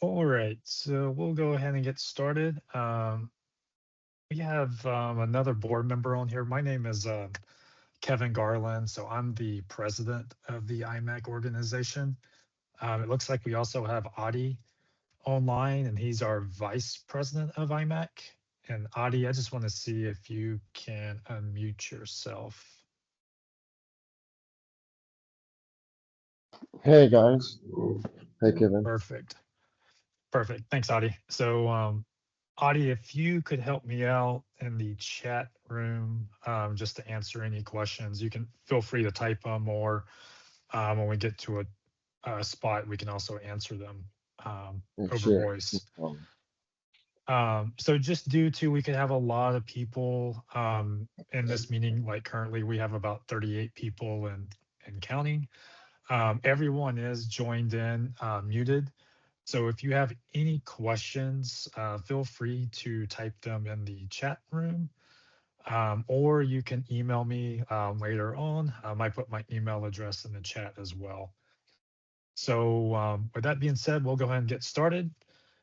All right, so we'll go ahead and get started. We have another board member on here. My name is Kevin Garland, so I'm the president of the IMAC organization. It looks like we also have Adi online, and he's our vice president of IMAC. And Adi, I just want to see if you can unmute yourself. Hey guys. Hey Kevin. Perfect. Perfect. Thanks, Adi. So, Adi, if you could help me out in the chat room just to answer any questions, you can feel free to type them, or when we get to a spot, we can also answer them Yeah, over sure. voice. Um, So just due to we could have a lot of people in this meeting, like currently we have about 38 people and counting. Everyone is joined in muted. So if you have any questions, feel free to type them in the chat room, or you can email me later on. I might put my email address in the chat as well. So with that being said, we'll go ahead and get started.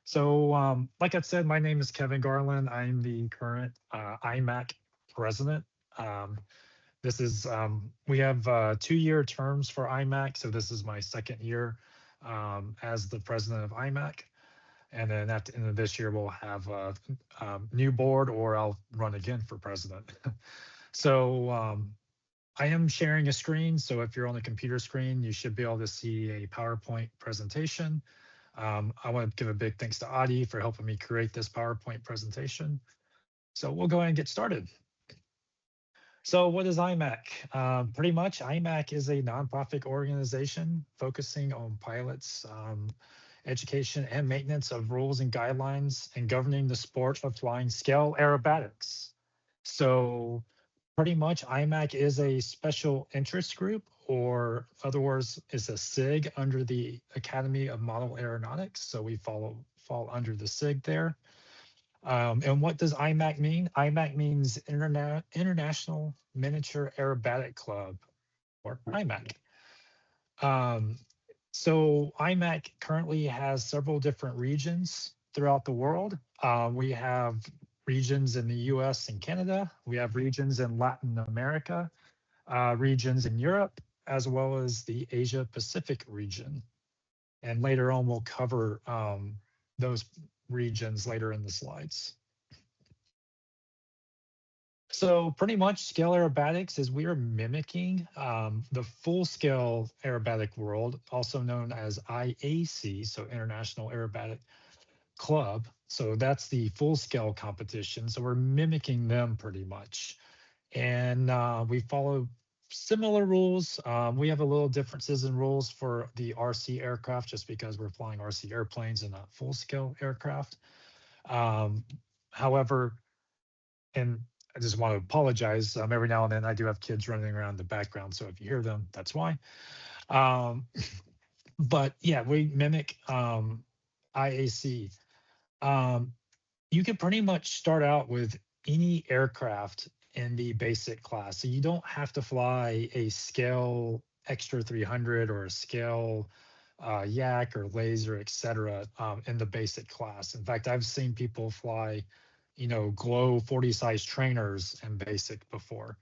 So like I said, my name is Kevin Garland. I'm the current IMAC president. Um, we have 2-year terms for IMAC. So this is my second year as the president of IMAC. And then at the end of this year, we'll have a new board, or I'll run again for president. So I am sharing a screen. So if you're on the computer screen, you should be able to see a PowerPoint presentation. I want to give a big thanks to Adi for helping me create this PowerPoint presentation. So we'll go ahead and get started. So what is IMAC? Pretty much, IMAC is a nonprofit organization focusing on pilots, education, and maintenance of rules and guidelines and governing the sport of flying scale aerobatics. So pretty much, IMAC is a special interest group, or other words, is a SIG under the Academy of Model Aeronautics. So we fall under the SIG there. And what does IMAC mean? IMAC means International Miniature Aerobatic Club, or IMAC. Um, so IMAC currently has several different regions throughout the world. We have regions in the US and Canada. We have regions in Latin America, regions in Europe, as well as the Asia Pacific region. And later on, we'll cover those regions later in the slides. So pretty much scale aerobatics is we are mimicking the full scale aerobatic world, also known as IAC, so International Aerobatic Club. So that's the full scale competition. So we're mimicking them pretty much. And we follow similar rules. We have a little differences in rules for the RC aircraft just because we're flying RC airplanes and not full scale aircraft. However, and I just want to apologize. Every now and then I do have kids running around in the background. So if you hear them, that's why. Um, but yeah, we mimic IAC. Um, you can pretty much start out with any aircraft in the basic class. So you don't have to fly a scale extra 300 or a scale yak or laser, etc. In the basic class. In fact, I've seen people fly, glow 40 size trainers in basic before.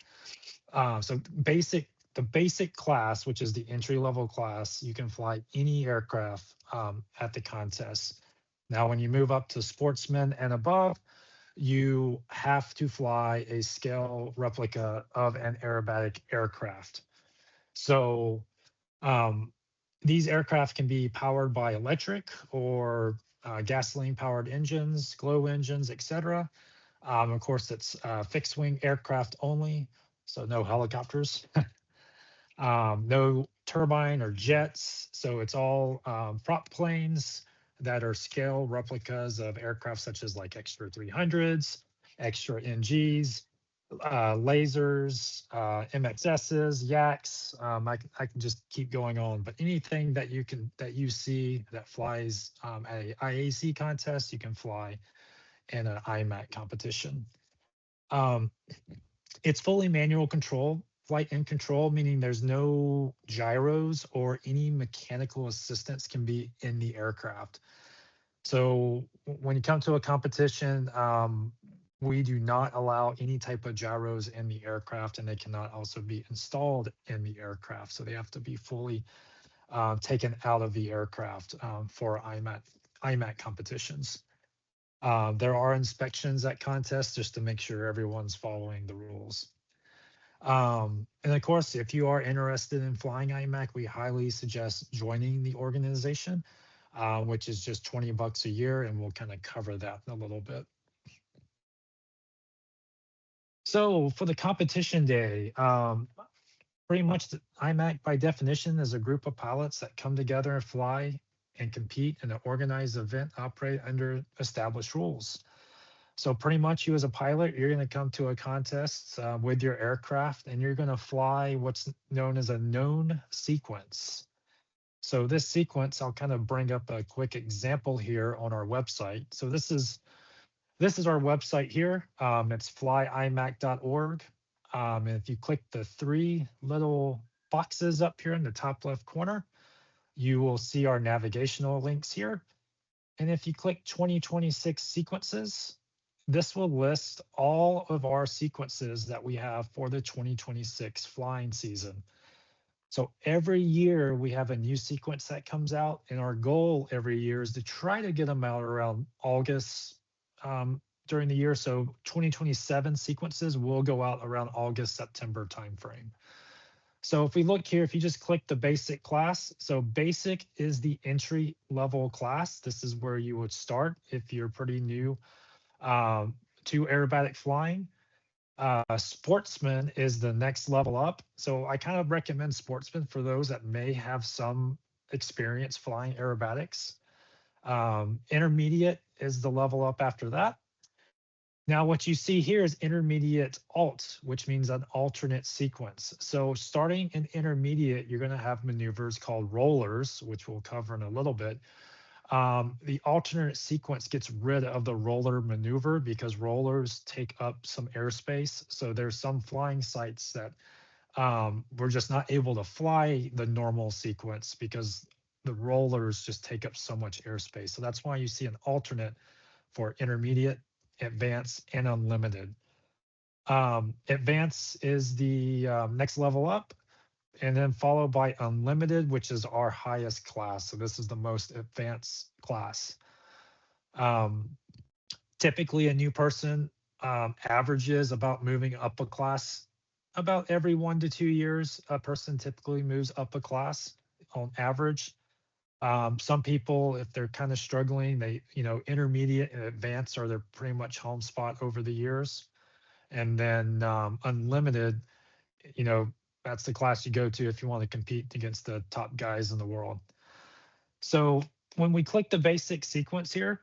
So the basic class, which is the entry level class, you can fly any aircraft at the contest. Now, when you move up to sportsman and above, you have to fly a scale replica of an aerobatic aircraft. So these aircraft can be powered by electric or gasoline powered engines, glow engines, etc. Of course, it's fixed wing aircraft only, so no helicopters, no turbine or jets. So it's all prop planes that are scale replicas of aircraft such as like extra 300s, extra NGs, lasers, MXSs, yaks. I can just keep going on, but anything that you see that flies at a IAC contest, you can fly in an IMAC competition. Um, it's fully manual control, flight in control, meaning there's no gyros or any mechanical assistance can be in the aircraft. So when you come to a competition, we do not allow any type of gyros in the aircraft, and they cannot also be installed in the aircraft. So they have to be fully taken out of the aircraft for IMAC competitions. There are inspections at contests just to make sure everyone's following the rules. And of course, if you are interested in flying IMAC, we highly suggest joining the organization, which is just 20 bucks a year, and we'll kind of cover that in a little bit. So for the competition day, pretty much the IMAC by definition is a group of pilots that come together and fly and compete in an organized event, operate under established rules. So pretty much you as a pilot, you're going to come to a contest with your aircraft and you're going to fly what's known as a known sequence. So this sequence, I'll kind of bring up a quick example here on our website. So this is our website here. It's flyimac.org. And if you click the three little boxes up here in the top left corner, you will see our navigational links here. And if you click 2026 sequences, this will list all of our sequences that we have for the 2026 flying season. So every year we have a new sequence that comes out, and our goal every year is to try to get them out around August during the year. So 2027 sequences will go out around August, September timeframe. So if we look here, if you just click the basic class, so basic is the entry level class. This is where you would start if you're pretty new to aerobatic flying. Sportsman is the next level up. So I kind of recommend Sportsman for those that may have some experience flying aerobatics. Intermediate is the level up after that. Now, what you see here is intermediate alt, which means an alternate sequence. So starting in intermediate, you're going to have maneuvers called rollers, which we'll cover in a little bit. The alternate sequence gets rid of the roller maneuver because rollers take up some airspace. So there's some flying sites that we're just not able to fly the normal sequence because the rollers just take up so much airspace. So that's why you see an alternate for intermediate, advanced, and unlimited. Advanced is the next level up, and then followed by unlimited, which is our highest class. So this is the most advanced class. Typically, a new person averages about moving up a class about every 1 to 2 years. A person typically moves up a class on average. Some people, if they're kind of struggling, they, intermediate and advanced are their pretty much home spot over the years. And then unlimited, that's the class you go to if you want to compete against the top guys in the world. So when we click the basic sequence here,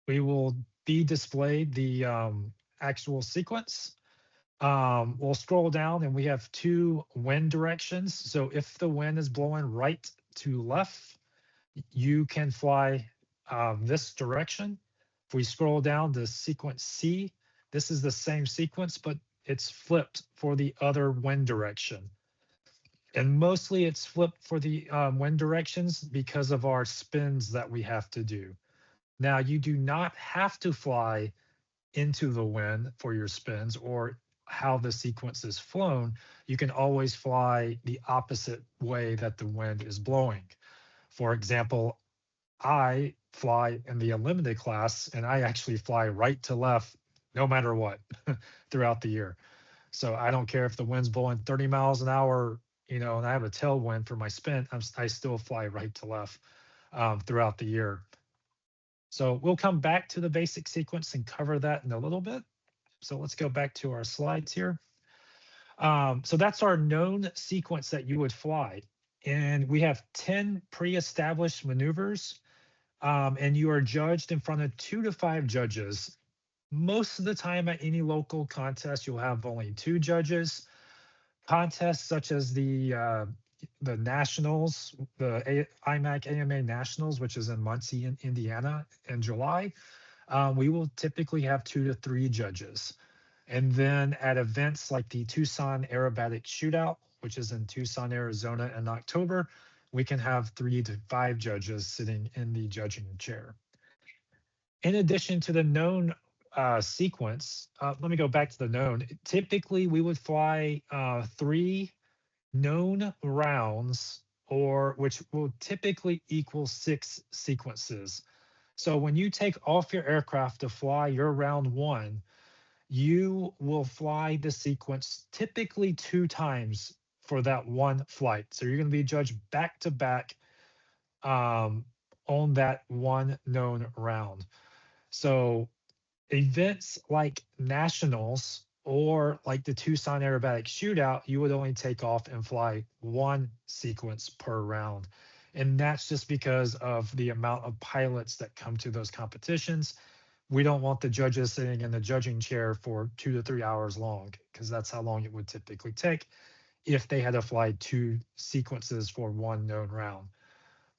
we will be displayed the actual sequence. We'll scroll down and we have two wind directions. So if the wind is blowing right to left, you can fly this direction. If we scroll down to sequence C, this is the same sequence, but it's flipped for the other wind direction. And mostly it's flipped for the wind directions because of our spins that we have to do. Now, you do not have to fly into the wind for your spins or how the sequence is flown. You can always fly the opposite way that the wind is blowing. For example, I fly in the unlimited class and I actually fly right to left no matter what throughout the year. So I don't care if the wind's blowing 30 miles an hour, and I have a tailwind for my spin, I still fly right to left throughout the year. So we'll come back to the basic sequence and cover that in a little bit. So let's go back to our slides here. So that's our known sequence that you would fly. And we have 10 pre-established maneuvers. And you are judged in front of 2 to 5 judges. Most of the time at any local contest, you'll have only 2 judges. Contests such as the Nationals, the IMAC AMA Nationals, which is in Muncie, Indiana, in July, we will typically have 2 to 3 judges. And then at events like the Tucson Aerobatic Shootout, which is in Tucson, Arizona in October, we can have 3 to 5 judges sitting in the judging chair. In addition to the known sequence, let me go back to the known. Typically, we would fly 3 known rounds, or which will typically equal 6 sequences. So when you take off your aircraft to fly your round 1, you will fly the sequence typically 2 times for that one flight. So you're going to be judged back to back on that one known round. So events like nationals or like the Tucson Aerobatic Shootout, you would only take off and fly 1 sequence per round. And that's just because of the amount of pilots that come to those competitions. We don't want the judges sitting in the judging chair for 2 to 3 hours long, because that's how long it would typically take if they had to fly 2 sequences for 1 known round.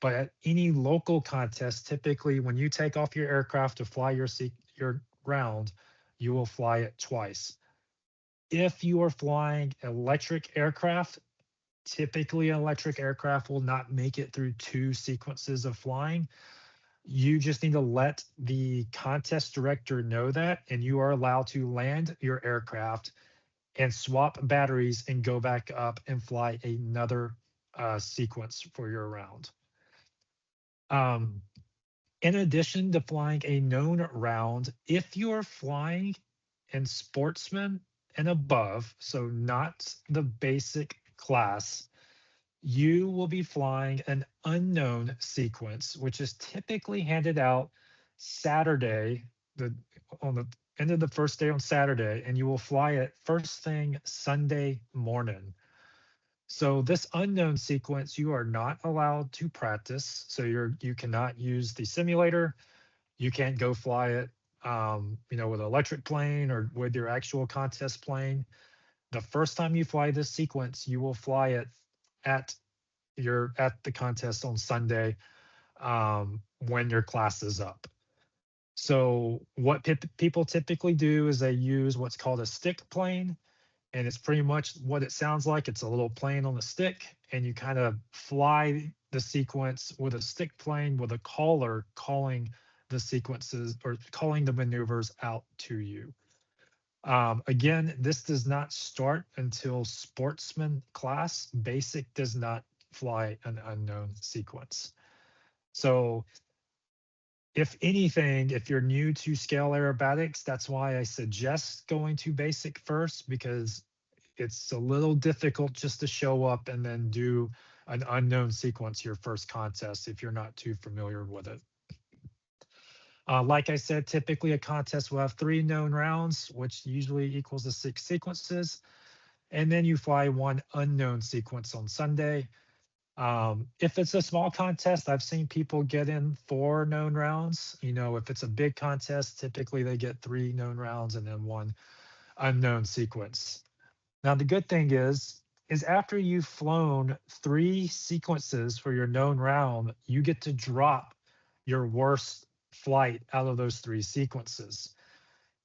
But at any local contest, typically when you take off your aircraft to fly your round, you will fly it twice. If you are flying electric aircraft, typically an electric aircraft will not make it through 2 sequences of flying. You just need to let the contest director know that, and you are allowed to land your aircraft and swap batteries and go back up and fly another sequence for your round. In addition to flying a known round, if you are flying in sportsman and above, so not the basic class, you will be flying an unknown sequence, which is typically handed out Saturday, on the end of the first day on Saturday, and you will fly it first thing Sunday morning. So this unknown sequence, you are not allowed to practice. So you cannot use the simulator. You can't go fly it, with an electric plane or with your actual contest plane. The first time you fly this sequence, you will fly it at the contest on Sunday, when your class is up. So what people typically do is they use what's called a stick plane, and it's pretty much what it sounds like. It's a little plane on a stick, and you kind of fly the sequence with a stick plane with a caller calling the sequences or calling the maneuvers out to you. Again, this does not start until sportsman class. Basic does not fly an unknown sequence. So if anything, if you're new to scale aerobatics, that's why I suggest going to basic first, because it's a little difficult just to show up and then do an unknown sequence your first contest if you're not too familiar with it. Like I said, typically a contest will have 3 known rounds, which usually equals the 6 sequences. And then you fly 1 unknown sequence on Sunday. If it's a small contest, I've seen people get in 4 known rounds. If it's a big contest, typically they get 3 known rounds and then 1 unknown sequence. Now, the good thing is after you've flown 3 sequences for your known round, you get to drop your worst flight out of those 3 sequences.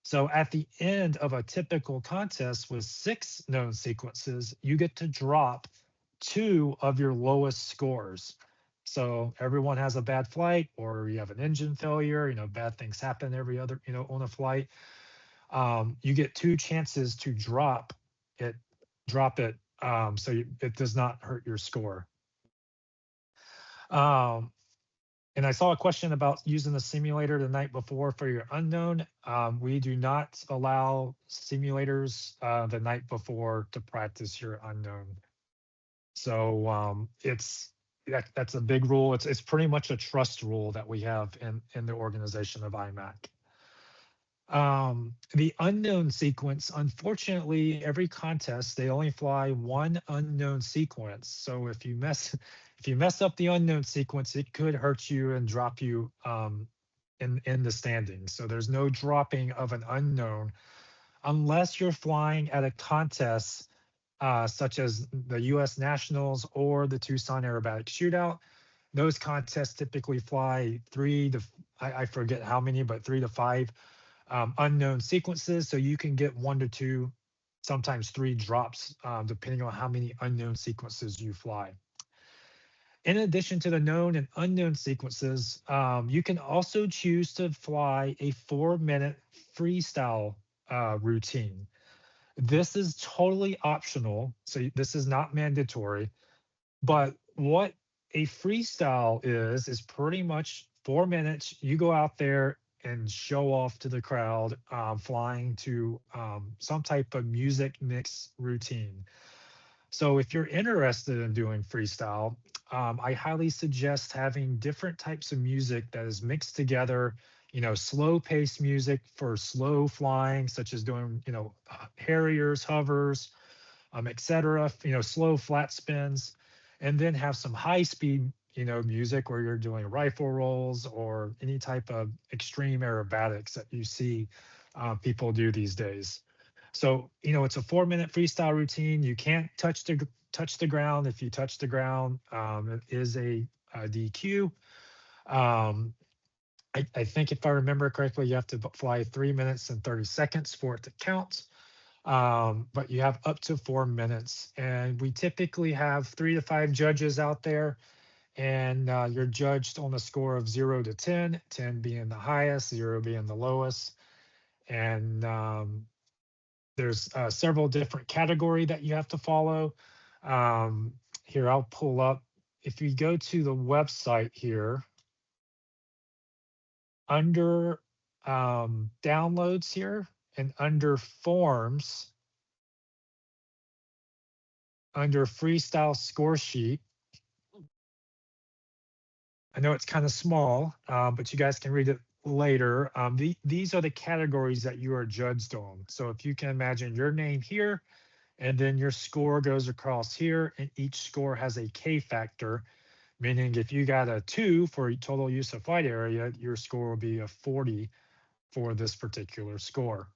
So at the end of a typical contest with 6 known sequences, you get to drop 2 of your lowest scores. So everyone has a bad flight, or you have an engine failure, bad things happen every other, on a flight. You get 2 chances to drop it, so it does not hurt your score. And I saw a question about using the simulator the night before for your unknown. We do not allow simulators the night before to practice your unknown. So that's a big rule. It's pretty much a trust rule that we have in the organization of IMAC. The unknown sequence, unfortunately, every contest they only fly 1 unknown sequence. So if you mess up the unknown sequence, it could hurt you and drop you in the standings. So there's no dropping of an unknown unless you're flying at a contest such as the U.S. Nationals or the Tucson Aerobatic Shootout. Those contests typically fly 3 to, I forget how many, but 3 to 5 unknown sequences. So you can get 1 to 2, sometimes 3 drops, depending on how many unknown sequences you fly. In addition to the known and unknown sequences, you can also choose to fly a 4-minute freestyle routine. This is totally optional, so this is not mandatory. But what a freestyle is pretty much 4 minutes. You go out there and show off to the crowd, flying to some type of music mix routine. So if you're interested in doing freestyle, I highly suggest having different types of music that is mixed together. Slow paced music for slow flying, such as doing, harriers, hovers, etc. Slow flat spins, and then have some high speed, music where you're doing rifle rolls or any type of extreme aerobatics that you see people do these days. So, it's a 4-minute freestyle routine. You can't touch the ground. If you touch the ground, it is a DQ. Um, I think if I remember correctly, you have to fly 3 minutes and 30 seconds for it to count. But you have up to 4 minutes, and we typically have 3 to 5 judges out there, and you're judged on a score of 0 to 10, 10 being the highest, 0 being the lowest. And there's several different category that you have to follow. Here, I'll pull up. If you go to the website here, under downloads here and under forms, under freestyle score sheet. I know it's kind of small, but you guys can read it later. These are the categories that you are judged on. So if you can imagine your name here, and then your score goes across here, and each score has a K factor, meaning if you got a 2 for total use of flight area, your score will be a 40 for this particular score.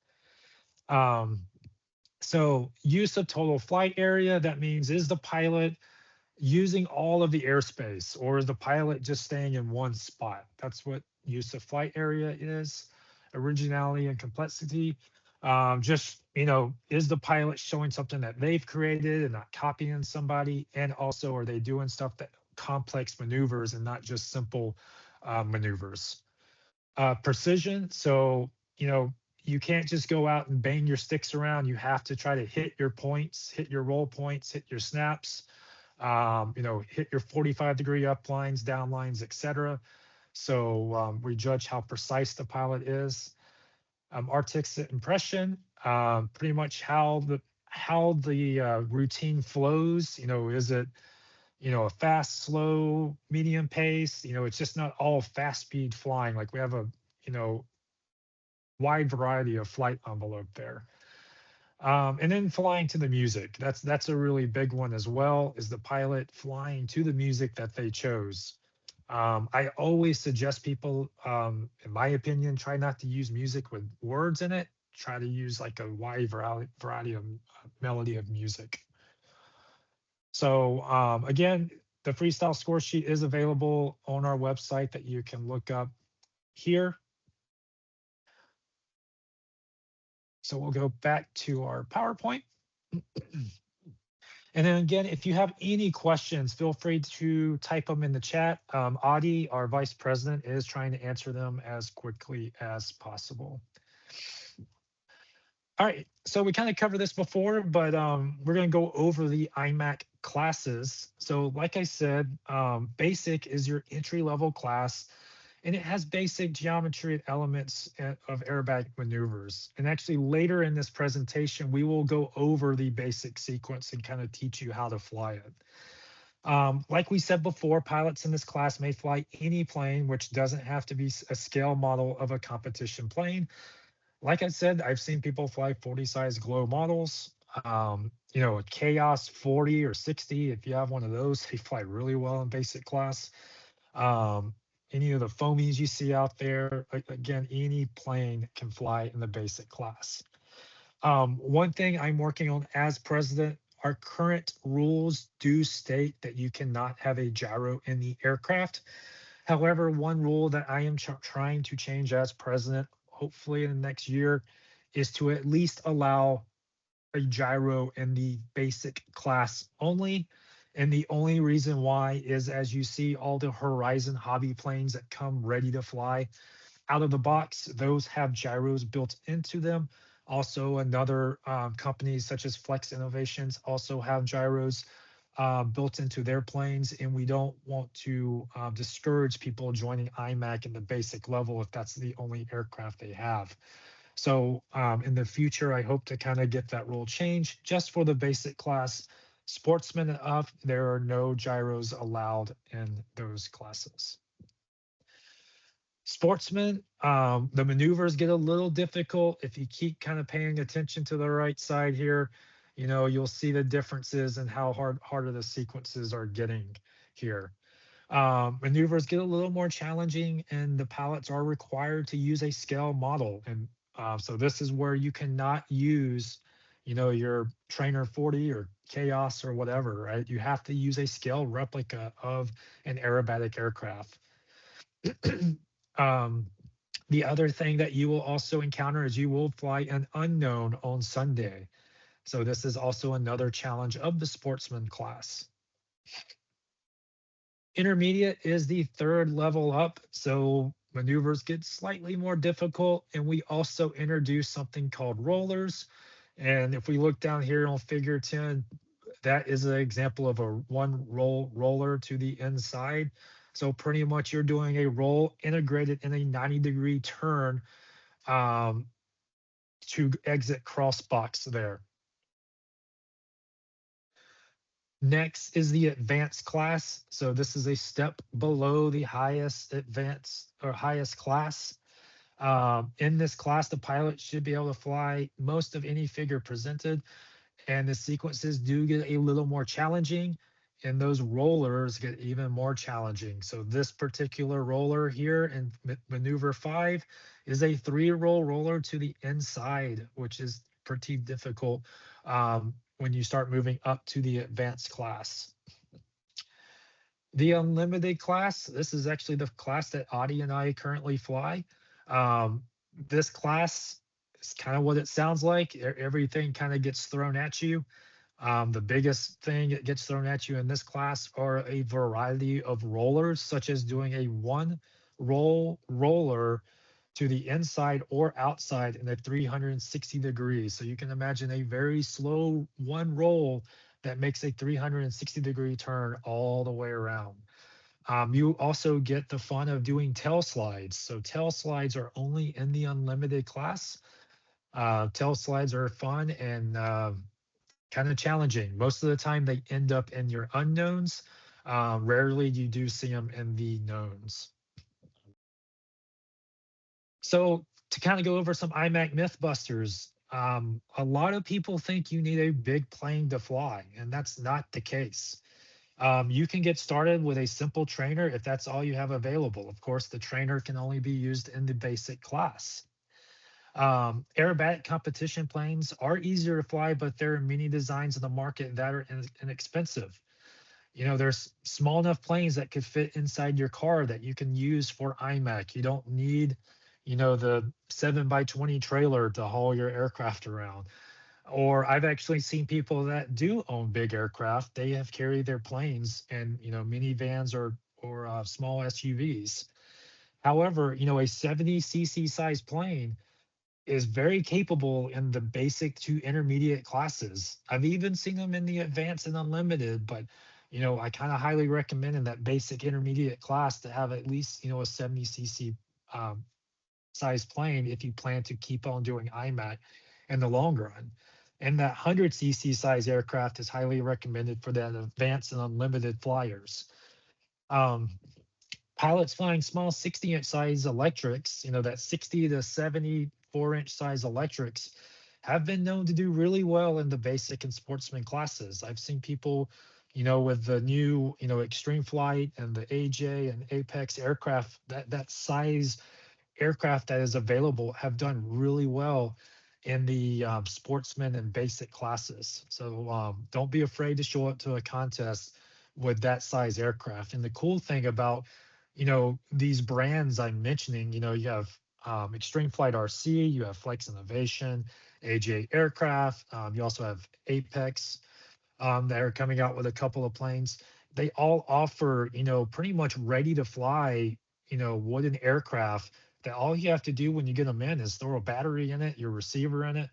So use of total flight area, that means is the pilot using all of the airspace, or is the pilot just staying in one spot? That's what use of flight area is. Originality and complexity. Just, is the pilot showing something that they've created and not copying somebody? And also, are they doing stuff that complex maneuvers and not just simple maneuvers? Precision. So, you can't just go out and bang your sticks around. You have to try to hit your points, hit your roll points, hit your snaps, hit your 45-degree up lines, down lines, etc. So we judge how precise the pilot is. Artistic impression, pretty much how the routine flows. Is it a fast, slow, medium pace? It's just not all fast speed flying. Like we have a wide variety of flight envelope there. And then flying to the music. That's a really big one as well, is the pilot flying to the music that they chose. I always suggest people, in my opinion, try not to use music with words in it. Try to use like a wide variety of melody of music. So again, the freestyle score sheet is available on our website that you can look up here. So we'll go back to our PowerPoint. And then again, if you have any questions, feel free to type them in the chat. Adi, our vice president, is trying to answer them as quickly as possible. All right, so we kind of covered this before, but we're going to go over the IMAC classes. So like I said, basic is your entry-level class, and it has basic geometry and elements of aerobatic maneuvers. And actually later in this presentation, we will go over the basic sequence and kind of teach you how to fly it. Like we said before, pilots in this class may fly any plane, which doesn't have to be a scale model of a competition plane. Like I said, I've seen people fly 40 size glow models, a Chaos 40 or 60. If you have one of those, they fly really well in basic class. Any of the foamies you see out there, again, any plane can fly in the basic class. One thing I'm working on as president, our current rules do state that you cannot have a gyro in the aircraft. However, one rule that I am trying to change as president, hopefully in the next year, is to at least allow a gyro in the basic class only. And the only reason why is, as you see all the Horizon hobby planes that come ready to fly out of the box, those have gyros built into them. Also, another companies such as Flex Innovations also have gyros built into their planes, and we don't want to discourage people joining IMAC in the basic level if that's the only aircraft they have. So in the future, I hope to kind of get that rule changed just for the basic class. Sportsman and up, there are no gyros allowed in those classes. Sportsman, the maneuvers get a little difficult. If you keep kind of paying attention to the right side here, you'll see the differences and how harder the sequences are getting here. Maneuvers get a little more challenging, and the pilots are required to use a scale model. And so this is where you cannot use, your Trainer 40 or Chaos or whatever, right? You have to use a scale replica of an aerobatic aircraft. um, the other thing that you will also encounter is you will fly an unknown on Sunday. So this is also another challenge of the sportsman class. Intermediate is the third level up, so maneuvers get slightly more difficult, and we also introduce something called rollers. And if we look down here on figure 10, that is an example of a one roller to the inside. So pretty much you're doing a roll integrated in a 90-degree turn um, to exit cross box there. Next is the advanced class. So this is a step below the highest advanced or highest class. In this class, the pilot should be able to fly most of any figure presented, and the sequences do get a little more challenging, and those rollers get even more challenging. So this particular roller here in maneuver 5 is a 3-roll roller to the inside, which is pretty difficult when you start moving up to the advanced class. The unlimited class, this is actually the class that Adi and I currently fly. This class is kind of what it sounds like. Everything kind of gets thrown at you. The biggest thing that gets thrown at you in this class are a variety of rollers, such as doing a one roller to the inside or outside in a 360 degrees. So you can imagine a very slow one roll that makes a 360-degree turn all the way around. You also get the fun of doing tail slides. So tail slides are only in the unlimited class. Tail slides are fun and kind of challenging. Most of the time they end up in your unknowns. Rarely you do see them in the knowns. So to kind of go over some IMAC Mythbusters, a lot of people think you need a big plane to fly, and that's not the case. You can get started with a simple trainer if that's all you have available. Of course, the trainer can only be used in the basic class. Aerobatic competition planes are easier to fly, but there are many designs in the market that are inexpensive. There's small enough planes that could fit inside your car that you can use for IMAC. You don't need, the 7x20 trailer to haul your aircraft around. Or I've actually seen people that do own big aircraft. They have carried their planes in, minivans or small SUVs. However, a 70cc size plane is very capable in the basic to intermediate classes. I've even seen them in the advanced and unlimited, but I kind of highly recommend in that basic intermediate class to have at least a 70cc size plane if you plan to keep on doing IMAC in the long run. And that 100cc size aircraft is highly recommended for that advanced and unlimited flyers. Um, Pilots flying small 60-inch size electrics, that 60 to 74-inch size electrics have been known to do really well in the basic and sportsman classes. I've seen people, with the new, Extreme Flight and the AJ and Apex aircraft, that size aircraft that is available have done really well in the sportsman and basic classes. So don't be afraid to show up to a contest with that size aircraft. And the cool thing about, these brands I'm mentioning, you have Extreme Flight RC, you have Flex Innovation, AJ Aircraft, you also have Apex. that are coming out with a couple of planes. They all offer, pretty much ready to fly, wooden aircraft that all you have to do when you get them in is throw a battery in it, your receiver in it,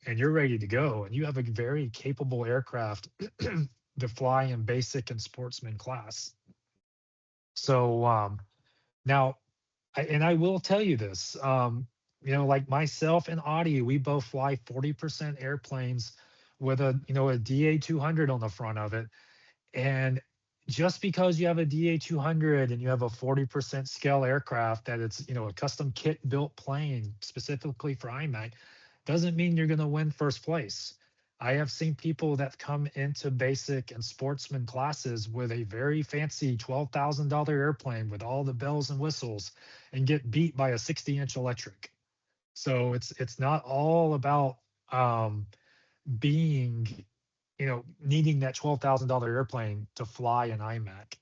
and you're ready to go. And you have a very capable aircraft to fly in basic and sportsman class. So now, and I will tell you this, like myself and Audie, we both fly 40% airplanes with a DA 200 on the front of it. And just because you have a DA 200 and you have a 40% scale aircraft that it's, a custom kit built plane specifically for IMAC, doesn't mean you're going to win first place. I have seen people that come into basic and sportsman classes with a very fancy $12,000 airplane with all the bells and whistles and get beat by a 60-inch electric. So it's not all about being, needing that $12,000 airplane to fly an IMAC.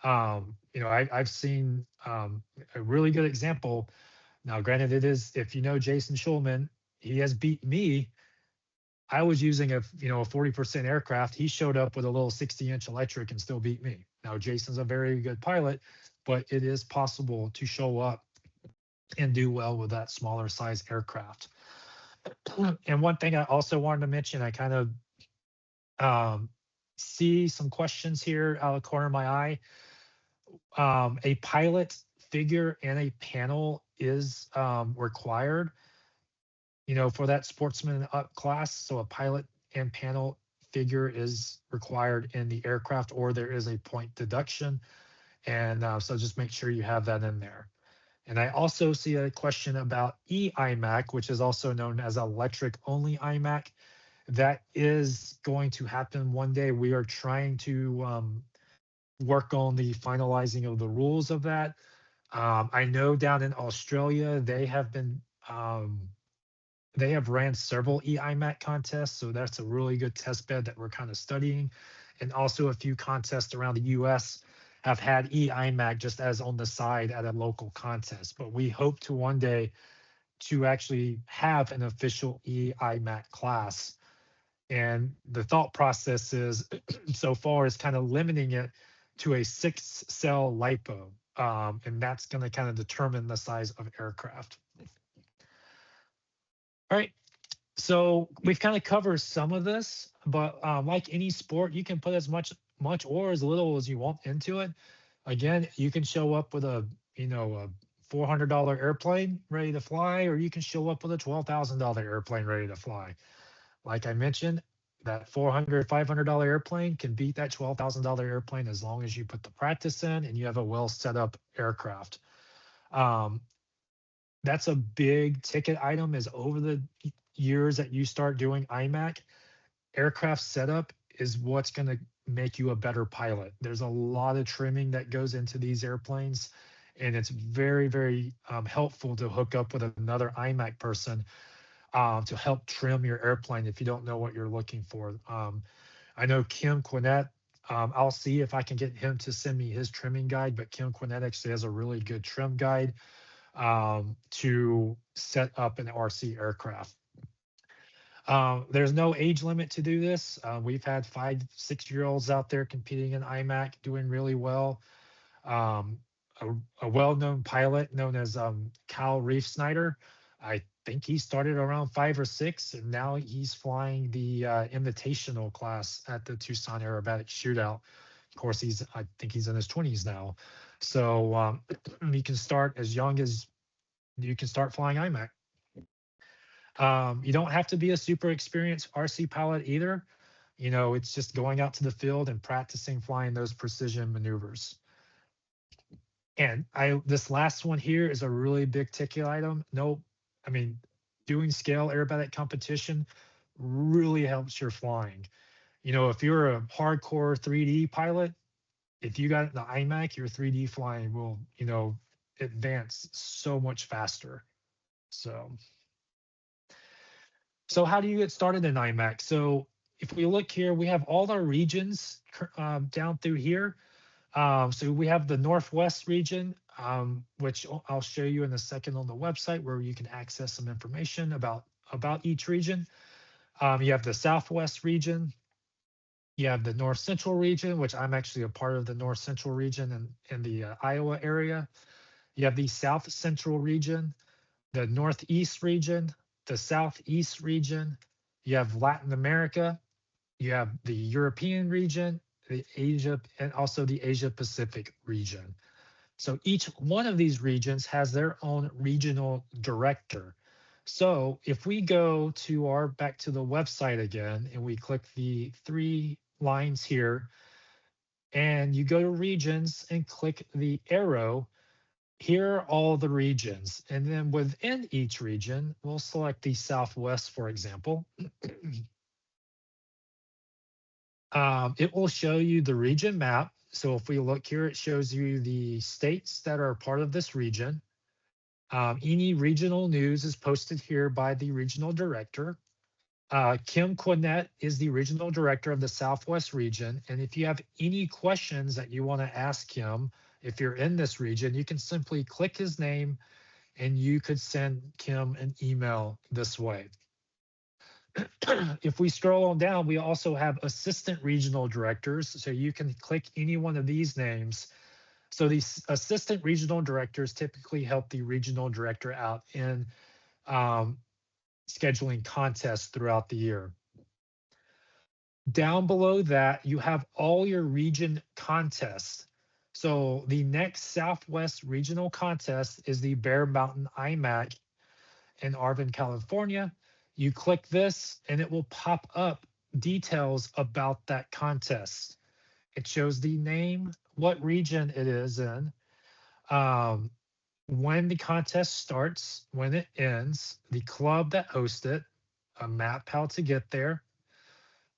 I've seen a really good example. Now, granted, it is, if you know Jason Schulman, he has beat me. I was using a 40% aircraft. He showed up with a little 60-inch electric and still beat me. Now, Jason's a very good pilot, but it is possible to show up and do well with that smaller size aircraft. And one thing I also wanted to mention, I kind of see some questions here out of the corner of my eye. A pilot figure and a panel is required, for that sportsman up class. So a pilot and panel figure is required in the aircraft, or there is a point deduction. And so just make sure you have that in there. And I also see a question about e-IMAC, which is also known as electric only IMAC. That is going to happen one day. We are trying to work on the finalizing of the rules of that. I know down in Australia, they have ran several e-IMAC contests. So that's a really good test bed that we're kind of studying. And also a few contests around the US have had e-IMAC just as on the side at a local contest. But we hope to one day to actually have an official e-IMAC class. And the thought process is so far is kind of limiting it to a 6-cell LiPo. And that's going to kind of determine the size of aircraft. All right. So we've kind of covered some of this, but like any sport, you can put as much or as little as you want into it. Again, you can show up with a $400 airplane ready to fly, or you can show up with a $12,000 airplane ready to fly. Like I mentioned, that $400, $500 airplane can beat that $12,000 airplane as long as you put the practice in and you have a well set up aircraft. That's a big ticket item, is over the years that you start doing IMAC, aircraft setup is what's going to make you a better pilot. There's a lot of trimming that goes into these airplanes, and it's very, very helpful to hook up with another IMAC person to help trim your airplane if you don't know what you're looking for. I know Kim Quinnett, I'll see if I can get him to send me his trimming guide, but Kim Quinnett actually has a really good trim guide to set up an RC aircraft. There's no age limit to do this. We've had 5, 6-year-olds out there competing in IMAC, doing really well. A well-known pilot known as Kyle Reef Snyder, I think he started around 5 or 6, and now he's flying the invitational class at the Tucson Aerobatics Shootout. Of course, I think he's in his 20s now. So you can start as young as you can start flying IMAC. You don't have to be a super experienced RC pilot either. It's just going out to the field and practicing flying those precision maneuvers. And this last one here is a really big ticket item. Doing scale aerobatic competition really helps your flying. If you're a hardcore 3D pilot, if you got the IMAC, your 3D flying will, advance so much faster. So how do you get started in IMAC? So if we look here, we have all our regions down through here. So we have the Northwest region, which I'll show you in a second on the website, where you can access some information about each region. You have the Southwest region, You have the North Central region, which I'm actually a part of the North Central region in the Iowa area. You have the South Central region, the Northeast region, the Southeast region. You have Latin America. You have the European region, the Asia, and also the Asia Pacific region. So each one of these regions has their own regional director. So if we go to our back to the website again and we click the three lines here and you go to regions and click the arrow, here are all the regions. And then within each region, we'll select the Southwest, for example. It will show you the region map. So if we look here, it shows you the states that are part of this region. Any regional news is posted here by the regional director. Kim Quinnett is the regional director of the Southwest region. And if you have any questions that you want to ask him, if you're in this region, you can simply click his name and you could send Kim an email this way. If we scroll on down, we also have assistant regional directors. So you can click any one of these names. So these assistant regional directors typically help the regional director out in scheduling contests throughout the year. Down below that, you have all your region contests. So the next Southwest regional contest is the Bear Mountain IMAC in Arvin, California. You click this and it will pop up details about that contest. It shows the name, what region it is in, when the contest starts, when it ends, the club that hosts it, a map how to get there,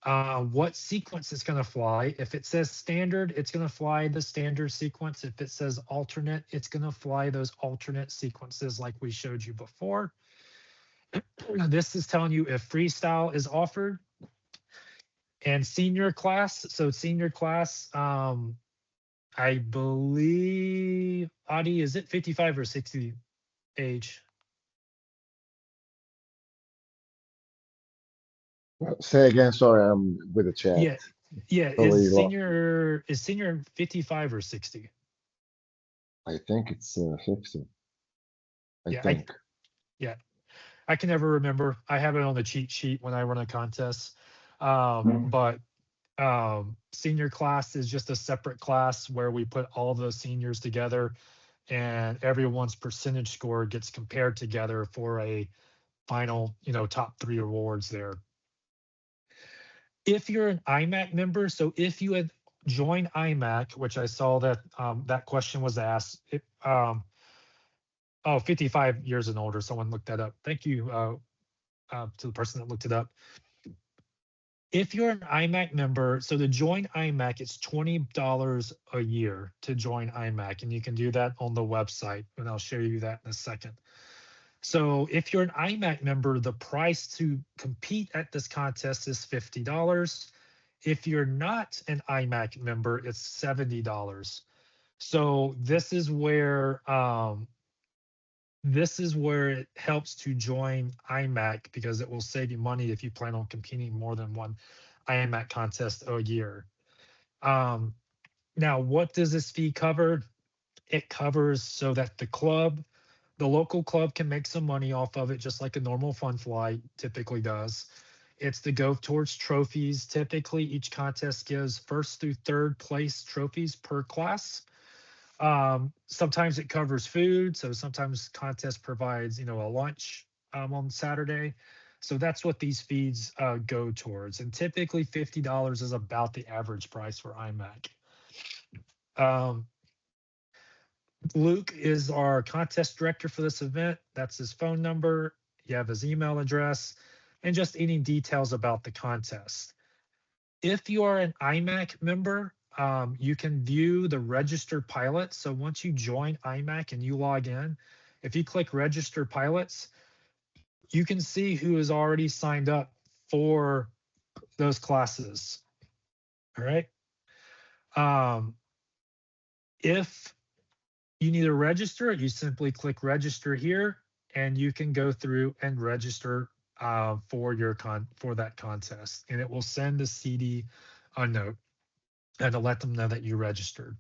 what sequence it's going to fly. If it says standard, it's going to fly the standard sequence. If it says alternate, it's going to fly those alternate sequences like we showed you before. This is telling you if freestyle is offered. And senior class, so senior class, I believe, Adi, is it 55 or 60 age? Say again, sorry, I'm with the chat. Yeah, yeah. Totally Is senior 55 or 60? I think it's 50. I Yeah, think. yeah. I can never remember. I have it on the cheat sheet when I run a contest. But senior class is just a separate class where we put all the seniors together and everyone's percentage score gets compared together for a final, top 3 awards there. If you're an IMAC member, so if you had joined IMAC, which I saw that that question was asked, 55 years and older, someone looked that up. Thank you to the person that looked it up. If you're an IMAC member, so to join IMAC, it's $20 a year to join IMAC, and you can do that on the website, and I'll show you that in a second. So if you're an IMAC member, the price to compete at this contest is $50. If you're not an IMAC member, it's $70. So this is where it helps to join IMAC because it will save you money if you plan on competing more than one IMAC contest a year. Now, what does this fee cover? It covers so that the local club can make some money off of it, just like a normal fun fly typically does. It's to go towards trophies. Typically, each contest gives first through third place trophies per class. Sometimes it covers food. So sometimes contest provides, a lunch on Saturday. So that's what these fees go towards. And typically $50 is about the average price for IMAC. Luke is our contest director for this event. That's his phone number. You have his email address and just any details about the contest. If you are an IMAC member, you can view the registered pilots. So once you join IMAC and you log in, if you click register pilots, you can see who is already signed up for those classes. All right. If you need to register, you simply click register here and you can go through and register for that contest, and it will send a CD a note and to let them know that you registered.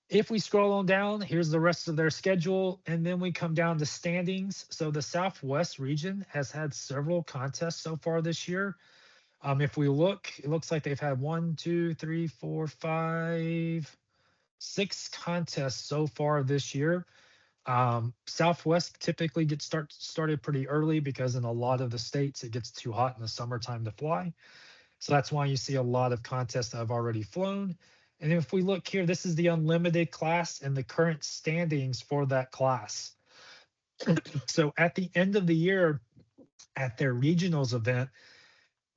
If we scroll on down, here's the rest of their schedule, and then we come down to standings. So the Southwest region has had several contests so far this year. If we look, it looks like they've had one, two, three, four, five, six contests so far this year. Southwest typically gets started pretty early because in a lot of the states it gets too hot in the summertime to fly. So that's why you see a lot of contests that have already flown. And if we look here, this is the unlimited class and the current standings for that class. So at the end of the year, at their regionals event,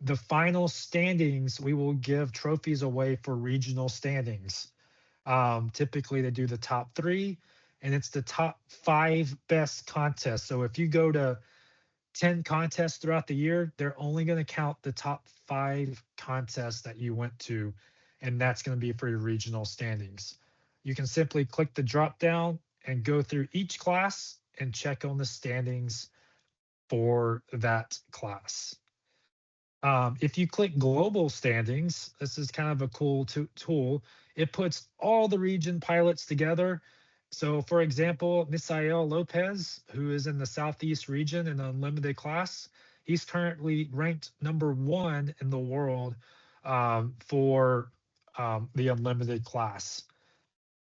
the final standings, we will give trophies away for regional standings. Typically, they do the top three, and it's the top five best contests. So if you go to 10 contests throughout the year, they're only going to count the top five contests that you went to, and that's going to be for your regional standings. You can simply click the drop down and go through each class and check on the standings for that class. If you click global standings, this is kind of a cool tool. It puts all the region pilots together. So for example, Misael Lopez, who is in the Southeast region in the unlimited class, he's currently ranked #1 in the world for the unlimited class.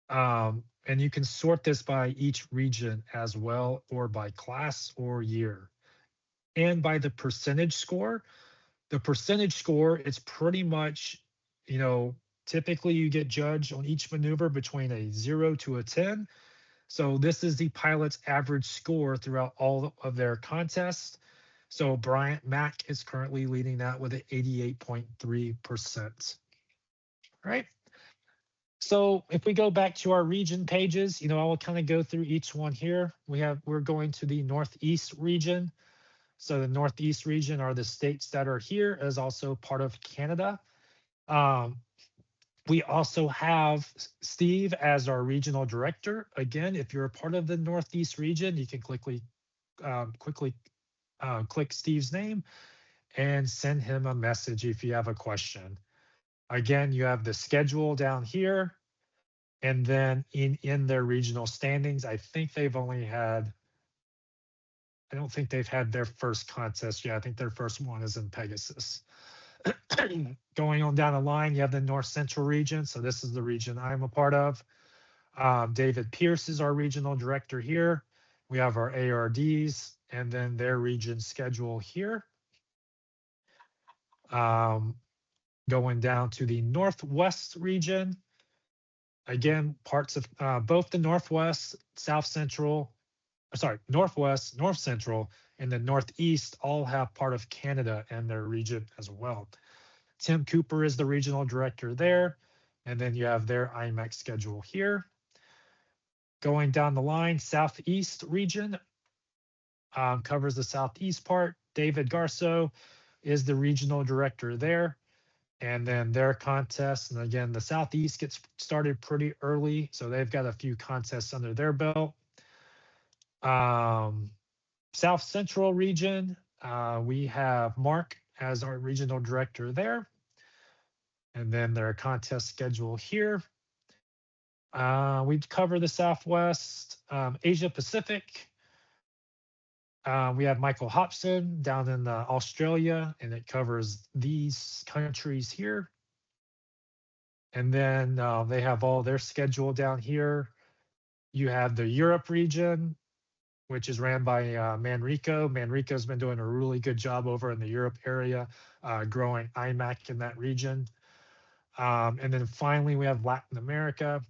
And you can sort this by each region as well, or by class or year. And by the percentage score. The percentage score is pretty much, typically you get judged on each maneuver between a 0 to a 10. So this is the pilot's average score throughout all of their contests. So Bryant Mack is currently leading that with an 88.3%. Right. So if we go back to our region pages, I will kind of go through each one here. We're going to the Northeast region. So the Northeast region are the states that are here, as also part of Canada. We also have Steve as our regional director. Again, if you're a part of the Northeast region, you can quickly click Steve's name and send him a message if you have a question. Again, you have the schedule down here. And then in their regional standings, I don't think they've had their first contest yet. I think their first one is in Pegasus. Going on down the line, you have the North Central region. So this is the region I'm a part of. David Pierce is our regional director here. We have our ARDs and then their region schedule here. Going down to the Northwest region. Again, parts of both the Northwest, Northwest, North Central, and the Northeast all have part of Canada and their region as well. Tim Cooper is the regional director there. And then you have their IMAX schedule here. Going down the line, Southeast region covers the Southeast part. David Garso is the regional director there. And then their contests, and again, the Southeast gets started pretty early, so they've got a few contests under their belt. South Central region, we have Mark as our regional director there. And then their contest schedule here. We cover the Southwest, Asia Pacific. We have Michael Hobson down in Australia, and it covers these countries here. And then they have all their schedule down here. You have the Europe region, which is ran by Manrico. Manrico's been doing a really good job over in the Europe area, growing IMAC in that region. And then finally, we have Latin America,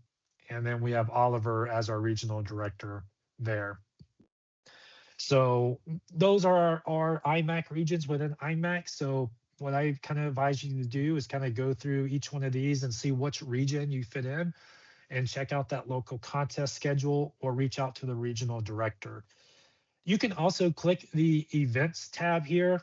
and then we have Oliver as our regional director there. So those are our IMAC regions within IMAC. So what I kind of advise you to do is kind of go through each one of these and see which region you fit in and check out that local contest schedule or reach out to the regional director. You can also click the events tab here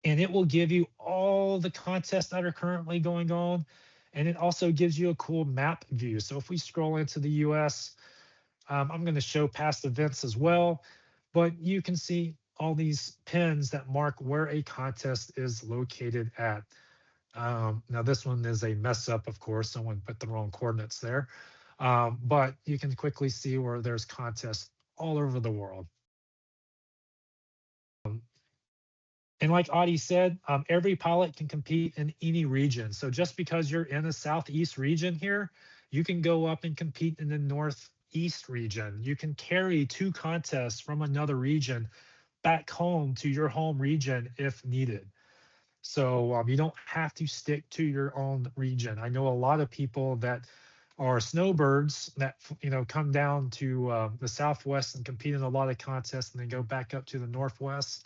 and it will give you all the contests that are currently going on. And it also gives you a cool map view. So if we scroll into the US, I'm going to show past events as well, but you can see all these pins that mark where a contest is located at. Now this one is a mess up, of course. Someone put the wrong coordinates there. But you can quickly see where there's contests all over the world. Um, and like Audie said, every pilot can compete in any region. So just because you're in the Southeast region here, you can go up and compete in the Northeast region. You can carry two contests from another region back home to your home region if needed. So you don't have to stick to your own region. I know a lot of people that are snowbirds that come down to the Southwest and compete in a lot of contests, and then go back up to the Northwest.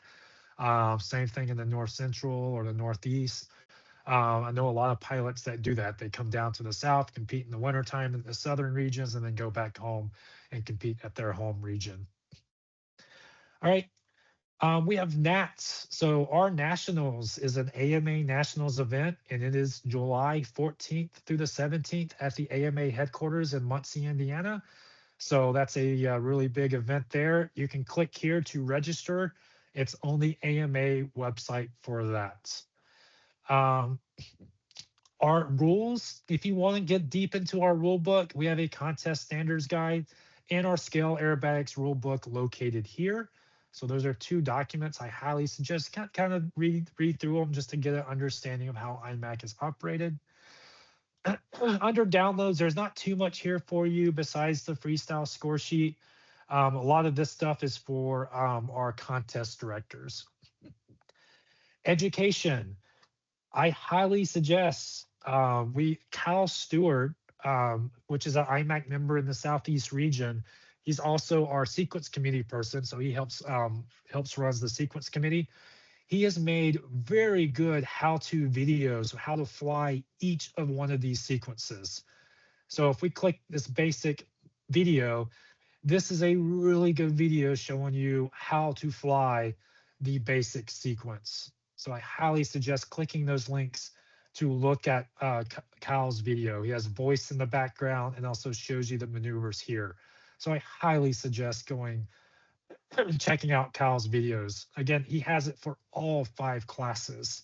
Same thing in the North Central or the Northeast. I know a lot of pilots that do that. They come down to the South, compete in the wintertime in the Southern regions, and then go back home and compete at their home region. All right. We have Nats. So our Nationals is an AMA Nationals event, and it is July 14th through the 17th at the AMA headquarters in Muncie, Indiana. So that's a really big event there. You can click here to register. It's on the AMA website for that. Um, our rules, if you want to get deep into our rule book, we have a contest standards guide and our scale aerobatics rule book located here. So those are two documents I highly suggest kind of read through them just to get an understanding of how IMAC is operated. Under downloads, there's not too much here for you besides the freestyle score sheet. A lot of this stuff is for our contest directors. Education. I highly suggest Cal Stewart, which is an IMAC member in the Southeast region. He's also our sequence committee person, so he helps runs the sequence committee. He has made very good how-to videos of how to fly each of one of these sequences. So if we click this basic video, this is a really good video showing you how to fly the basic sequence. So I highly suggest clicking those links to look at Kyle's video. He has voice in the background and also shows you the maneuvers here. So I highly suggest going checking out Kyle's videos. Again, he has it for all 5 classes.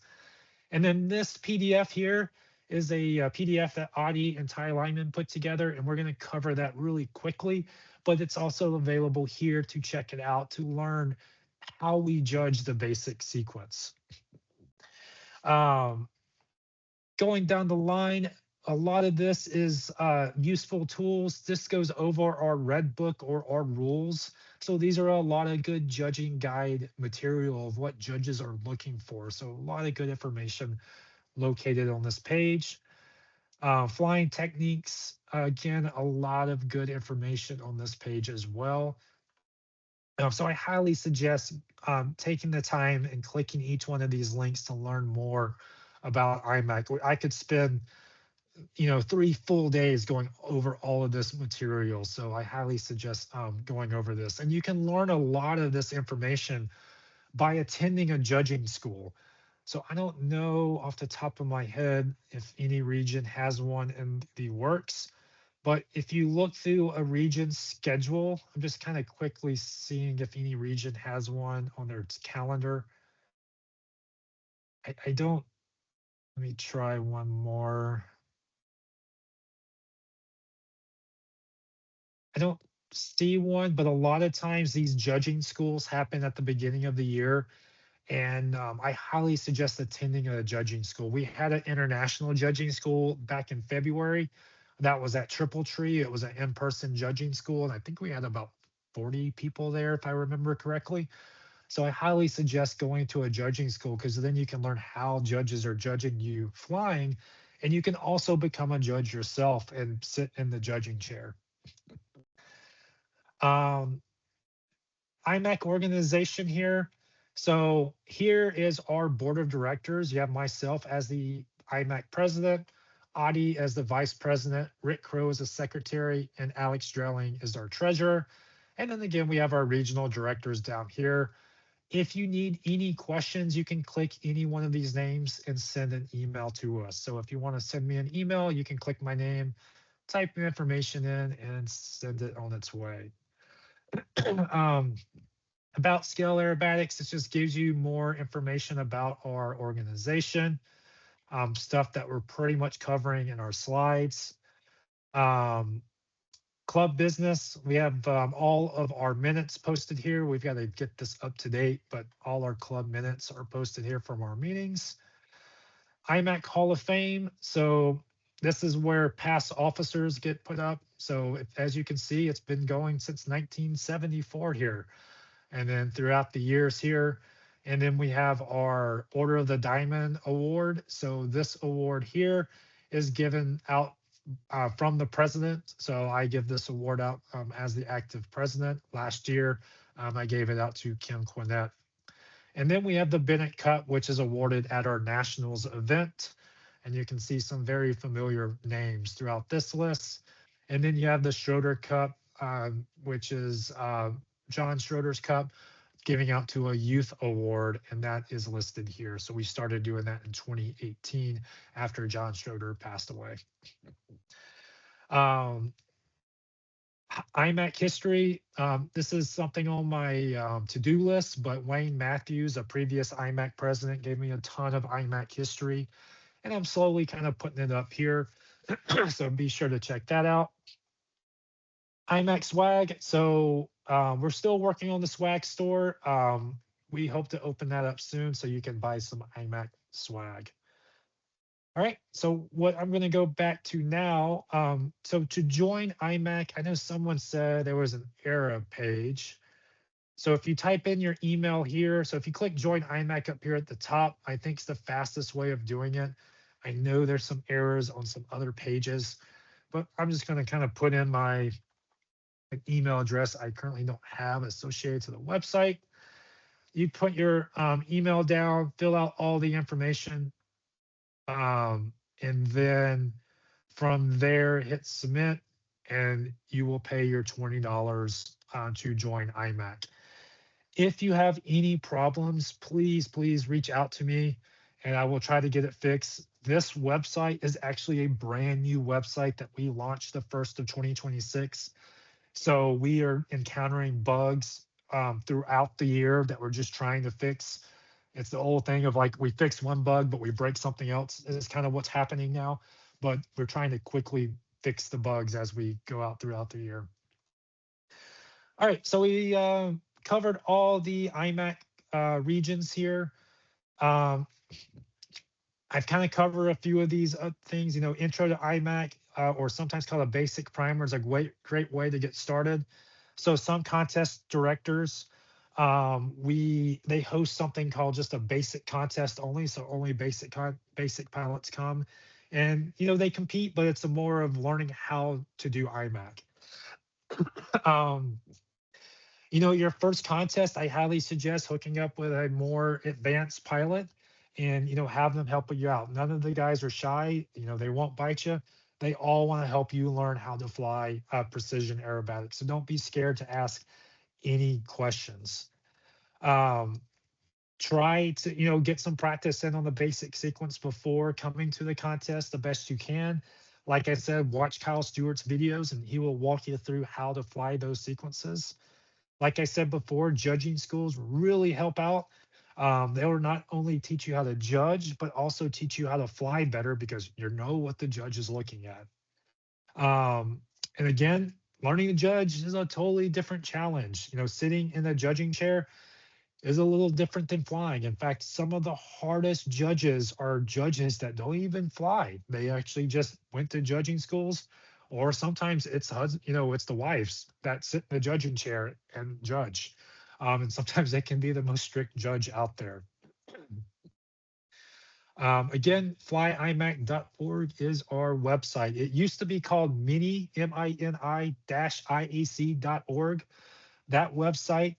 And then this PDF here is a PDF that Audie and Ty Lyman put together, and we're going to cover that really quickly. But it's also available here to check it out to learn how we judge the basic sequence. Going down the line, a lot of this is useful tools. This goes over our red book or our rules. So these are a lot of good judging guide material of what judges are looking for. So a lot of good information located on this page. Flying techniques, again, a lot of good information on this page as well. So I highly suggest taking the time and clicking each one of these links to learn more about IMAC. I could spend 3 full days going over all of this material. So I highly suggest going over this. And you can learn a lot of this information by attending a judging school. So I don't know off the top of my head if any region has one in the works, but if you look through a region's schedule, I'm just kind of quickly seeing if any region has one on their calendar. I don't, let me try one more. I don't see one, but a lot of times these judging schools happen at the beginning of the year. And I highly suggest attending a judging school. We had an international judging school back in February. That was at Triple Tree. It was an in-person judging school, and I think we had about 40 people there, if I remember correctly. So I highly suggest going to a judging school because then you can learn how judges are judging you flying, and you can also become a judge yourself and sit in the judging chair. Um, IMAC organization here. So here is our board of directors. You have myself as the IMAC president, Audie as the vice president, Rick Crow as the secretary, and Alex Drelling is our treasurer. And then again, we have our regional directors down here. If you need any questions, you can click any one of these names and send an email to us. So if you want to send me an email, you can click my name, type the information in, and send it on its way. About Scale Aerobatics, it just gives you more information about our organization. stuff that we're pretty much covering in our slides. Um, Club business, we have all of our minutes posted here. We've got to get this up to date, but all our club minutes are posted here from our meetings. IMAC Hall of Fame. So this is where past officers get put up. So as you can see, it's been going since 1974 here. And then throughout the years here. And then we have our Order of the Diamond Award. So this award here is given out from the president. So I give this award out as the active president. Last year, I gave it out to Kim Cornett. And then we have the Bennett Cup, which is awarded at our Nationals event. And you can see some very familiar names throughout this list. And then you have the Schroeder Cup, which is John Schroeder's Cup, giving out to a youth award, and that is listed here. So we started doing that in 2018 after John Schroeder passed away. IMAC history. This is something on my to-do list, but Wayne Matthews, a previous IMAC president, gave me a ton of IMAC history, and I'm slowly kind of putting it up here. So be sure to check that out. IMAC swag. So we're still working on the swag store. We hope to open that up soon so you can buy some IMAC swag. All right, so what I'm going to go back to now. So to join IMAC, I know someone said there was an error page. So if you type in your email here, so if you click join IMAC up here at the top, I think it's the fastest way of doing it. I know there's some errors on some other pages, but I'm just going to kind of put in my email address I currently don't have associated to the website. You put your email down, fill out all the information, and then from there hit submit, and you will pay your $20 to join IMAC. If you have any problems, please reach out to me and I will try to get it fixed. This website is actually a brand new website that we launched the 1st of 2026. So we are encountering bugs throughout the year that we're just trying to fix. It's the old thing of like we fix one bug, but we break something else. Is kind of what's happening now. But we're trying to quickly fix the bugs as we go out throughout the year. All right, so we covered all the IMAC regions here. I've kind of covered a few of these things, intro to IMAC, or sometimes called a basic primer, is a great way to get started. So some contest directors, they host something called just a basic contest only. So only basic pilots come, and they compete, but it's a more of learning how to do IMAC. Your first contest, I highly suggest hooking up with a more advanced pilot and, have them help you out. None of the guys are shy. They won't bite you. They all want to help you learn how to fly precision aerobatics. So don't be scared to ask any questions. Try to, get some practice in on the basic sequence before coming to the contest the best you can. Like I said, watch Kyle Stewart's videos and he will walk you through how to fly those sequences. Like I said before, judging schools really help out. They will not only teach you how to judge, but also teach you how to fly better because you know what the judge is looking at. And again, learning to judge is a totally different challenge. Sitting in a judging chair is a little different than flying. In fact, some of the hardest judges are judges that don't even fly. They actually just went to judging schools, or sometimes it's it's the wives that sit in the judging chair and judge. And sometimes they can be the most strict judge out there. Again, flyimac.org is our website. It used to be called mini-IAC.org. That website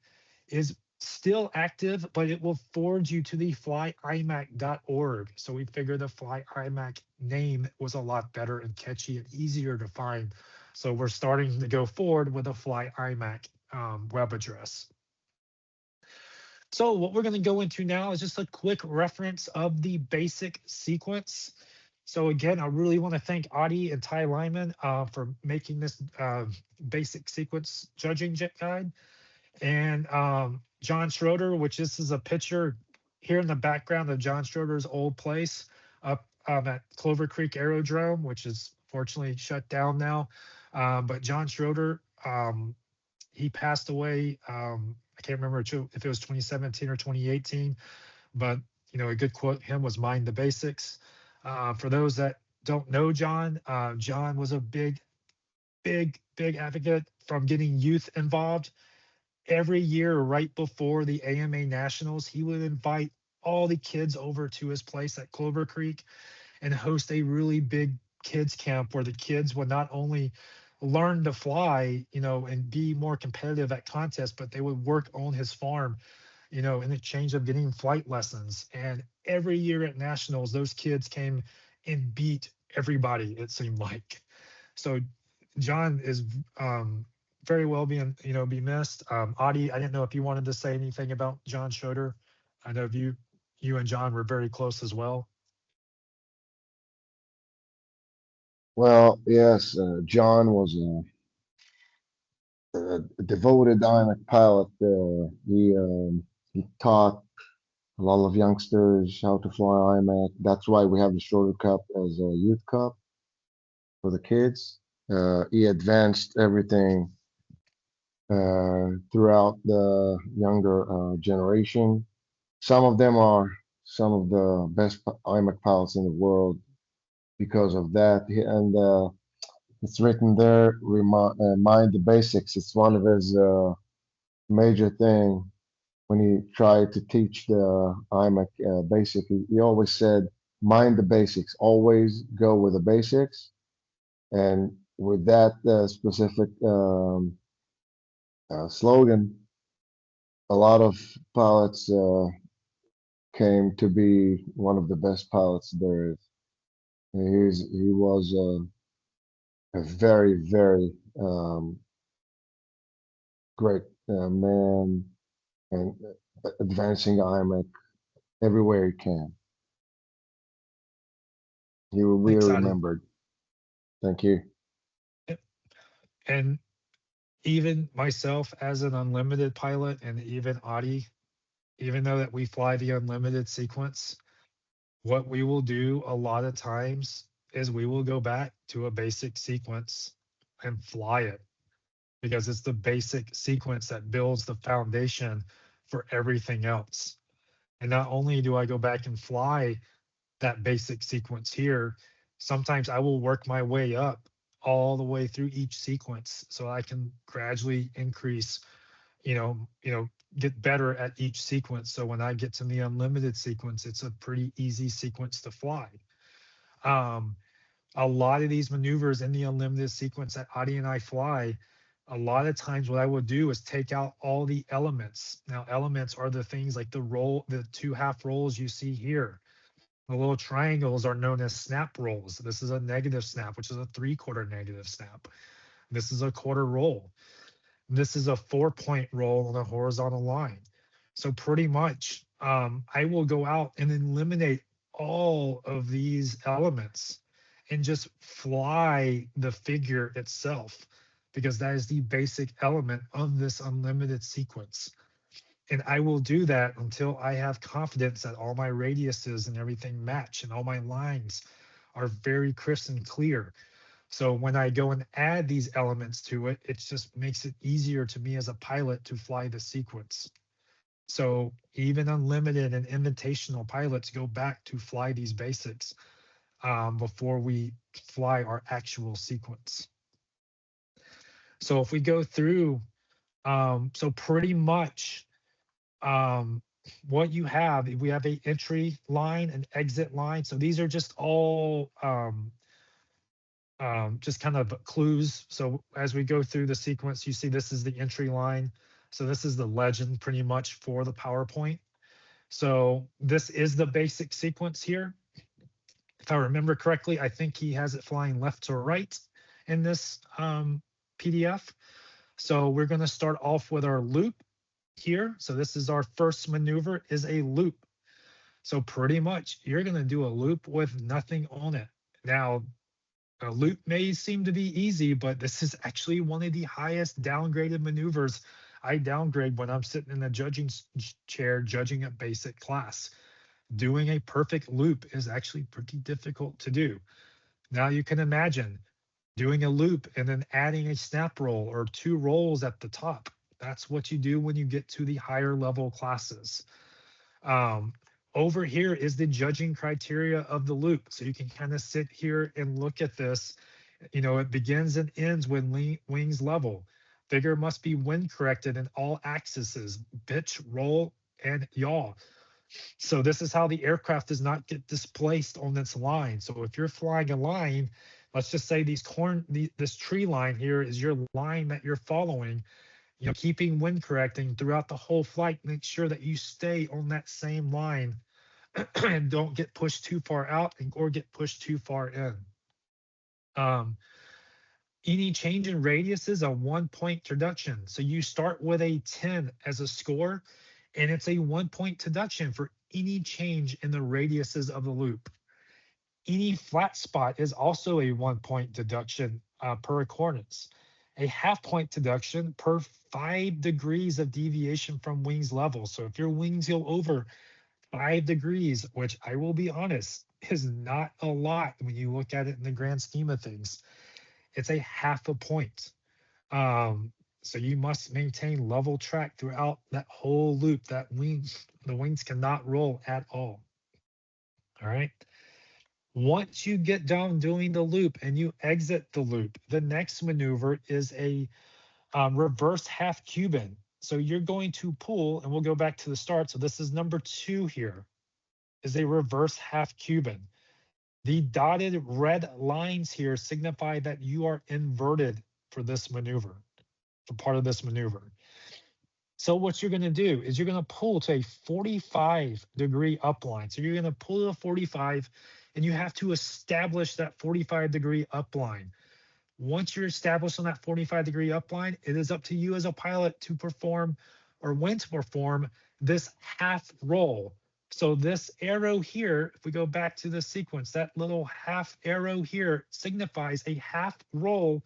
is still active, but it will forward you to the flyimac.org. So we figured the flyimac name was a lot better and catchy and easier to find. So we're starting to go forward with a flyimac web address. So what we're going to go into now is just a quick reference of the basic sequence. So again, I really want to thank Adi and Ty Lyman for making this basic sequence judging guide. And John Schroeder, which this is a picture here in the background of John Schroeder's old place up at Clover Creek Aerodrome, which is fortunately shut down now. But John Schroeder, he passed away. I can't remember if it was 2017 or 2018, but a good quote him was "Mind the basics." For those that don't know John, John was a big advocate from getting youth involved. Every year, right before the AMA Nationals, he would invite all the kids over to his place at Clover Creek and host a really big kids camp where the kids would not only learn to fly, and be more competitive at contests, but they would work on his farm, in exchange of getting flight lessons. And every year at nationals, those kids came and beat everybody, it seemed like. So John is very well being, be missed. Audie, I didn't know if you wanted to say anything about John Schroeder. I know you and John were very close as well. Well, yes, John was a devoted IMAC pilot. He taught a lot of youngsters how to fly IMAC. That's why we have the Schroeder Cup as a youth cup for the kids. He advanced everything throughout the younger generation. Some of them are some of the best IMAC pilots in the world because of that. And it's written there, mind the basics. It's one of his major thing when he tried to teach the IMAC basic. He always said, mind the basics. Always go with the basics. And with that specific slogan, a lot of pilots came to be one of the best pilots there is. He was a very great man and advancing IMAC everywhere he can. He will be Thanks, Audie. remembered. Thank you. And even myself as an unlimited pilot, and even Audie, even though that we fly the unlimited sequence, what we will do a lot of times is we will go back to a basic sequence and fly it, because it's the basic sequence that builds the foundation for everything else. And not only do I go back and fly that basic sequence here, sometimes I will work my way up all the way through each sequence so I can gradually increase, get better at each sequence. So when I get to the unlimited sequence, it's a pretty easy sequence to fly. Um, a lot of these maneuvers in the unlimited sequence that Adi and I fly, a lot of times what I will do is take out all the elements. Now, elements are the things like the two half rolls you see here. The little triangles are known as snap rolls. This is a negative snap, which is a 3/4 negative snap. This is a quarter roll. This is a 4-point roll on a horizontal line. So pretty much, I will go out and eliminate all of these elements and just fly the figure itself, because that is the basic element of this unlimited sequence. And I will do that until I have confidence that all my radiuses and everything match and all my lines are very crisp and clear. So when I go and add these elements to it, it just makes it easier to me as a pilot to fly the sequence. So even unlimited and invitational pilots go back to fly these basics before we fly our actual sequence. So if we go through, so pretty much um, what you have, we have a entry line, an exit line. So these are just all just kind of clues. So as we go through the sequence, you see this is the entry line. So this is the legend pretty much for the PowerPoint. So this is the basic sequence here. If I remember correctly, I think he has it flying left to right in this PDF. So we're going to start off with our loop here. So this is our first maneuver, is a loop. So pretty much you're going to do a loop with nothing on it. Now, a loop may seem to be easy, but this is actually one of the highest downgraded maneuvers I downgrade when I'm sitting in the judging chair judging a basic class. Doing a perfect loop is actually pretty difficult to do. Now you can imagine doing a loop and then adding a snap roll or two rolls at the top. That's what you do when you get to the higher level classes. Um, Over here is the judging criteria of the loop. So you can kind of sit here and look at this. It begins and ends when wings level. Figure must be wind corrected in all axes, pitch, roll, and yaw. So this is how the aircraft does not get displaced on this line. So if you're flying a line, let's just say this tree line here is your line that you're following, keeping wind correcting throughout the whole flight, make sure that you stay on that same line and don't get pushed too far out or get pushed too far in. Um, any change in radius is a 1-point deduction. So you start with a 10 as a score, and it's a 1-point deduction for any change in the radiuses of the loop. Any flat spot is also a 1-point deduction per coordinates. A half-point deduction per 5 degrees of deviation from wings level. So if your wings go over 5 degrees, which I will be honest, is not a lot when you look at it in the grand scheme of things, it's a half a point. So you must maintain level track throughout that whole loop. The wings cannot roll at all. All right. Once you get done doing the loop and you exit the loop, the next maneuver is a reverse half Cuban. So you're going to pull, and we'll go back to the start. So this is number 2 here, is a reverse half Cuban. The dotted red lines here signify that you are inverted for this maneuver, for part of this maneuver. So what you're going to do is you're going to pull to a 45-degree upline. So you're going to pull to a 45, and you have to establish that 45-degree upline. Once you're established on that 45-degree upline, it is up to you as a pilot to perform, or when to perform, this half roll. So this arrow here, if we go back to the sequence, that little half arrow here signifies a half roll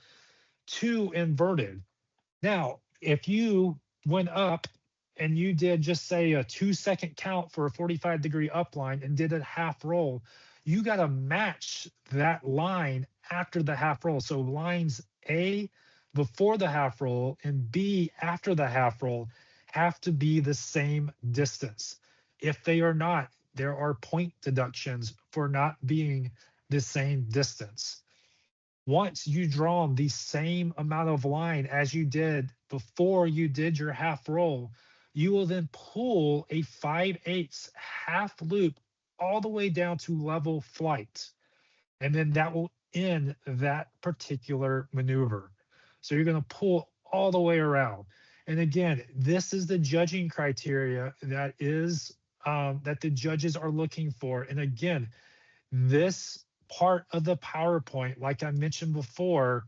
to inverted. Now, if you went up and you did just say a 2-second count for a 45-degree upline and did a half roll, you got to match that line after the half roll. So lines A before the half roll and B after the half roll have to be the same distance. If they are not, there are point deductions for not being the same distance. Once you draw the same amount of line as you did before you did your half roll, you will then pull a 5/8 half loop all the way down to level flight. And then that will end that particular maneuver. So you're going to pull all the way around. And again, this is the judging criteria that the judges are looking for. And again, this part of the PowerPoint, like I mentioned before,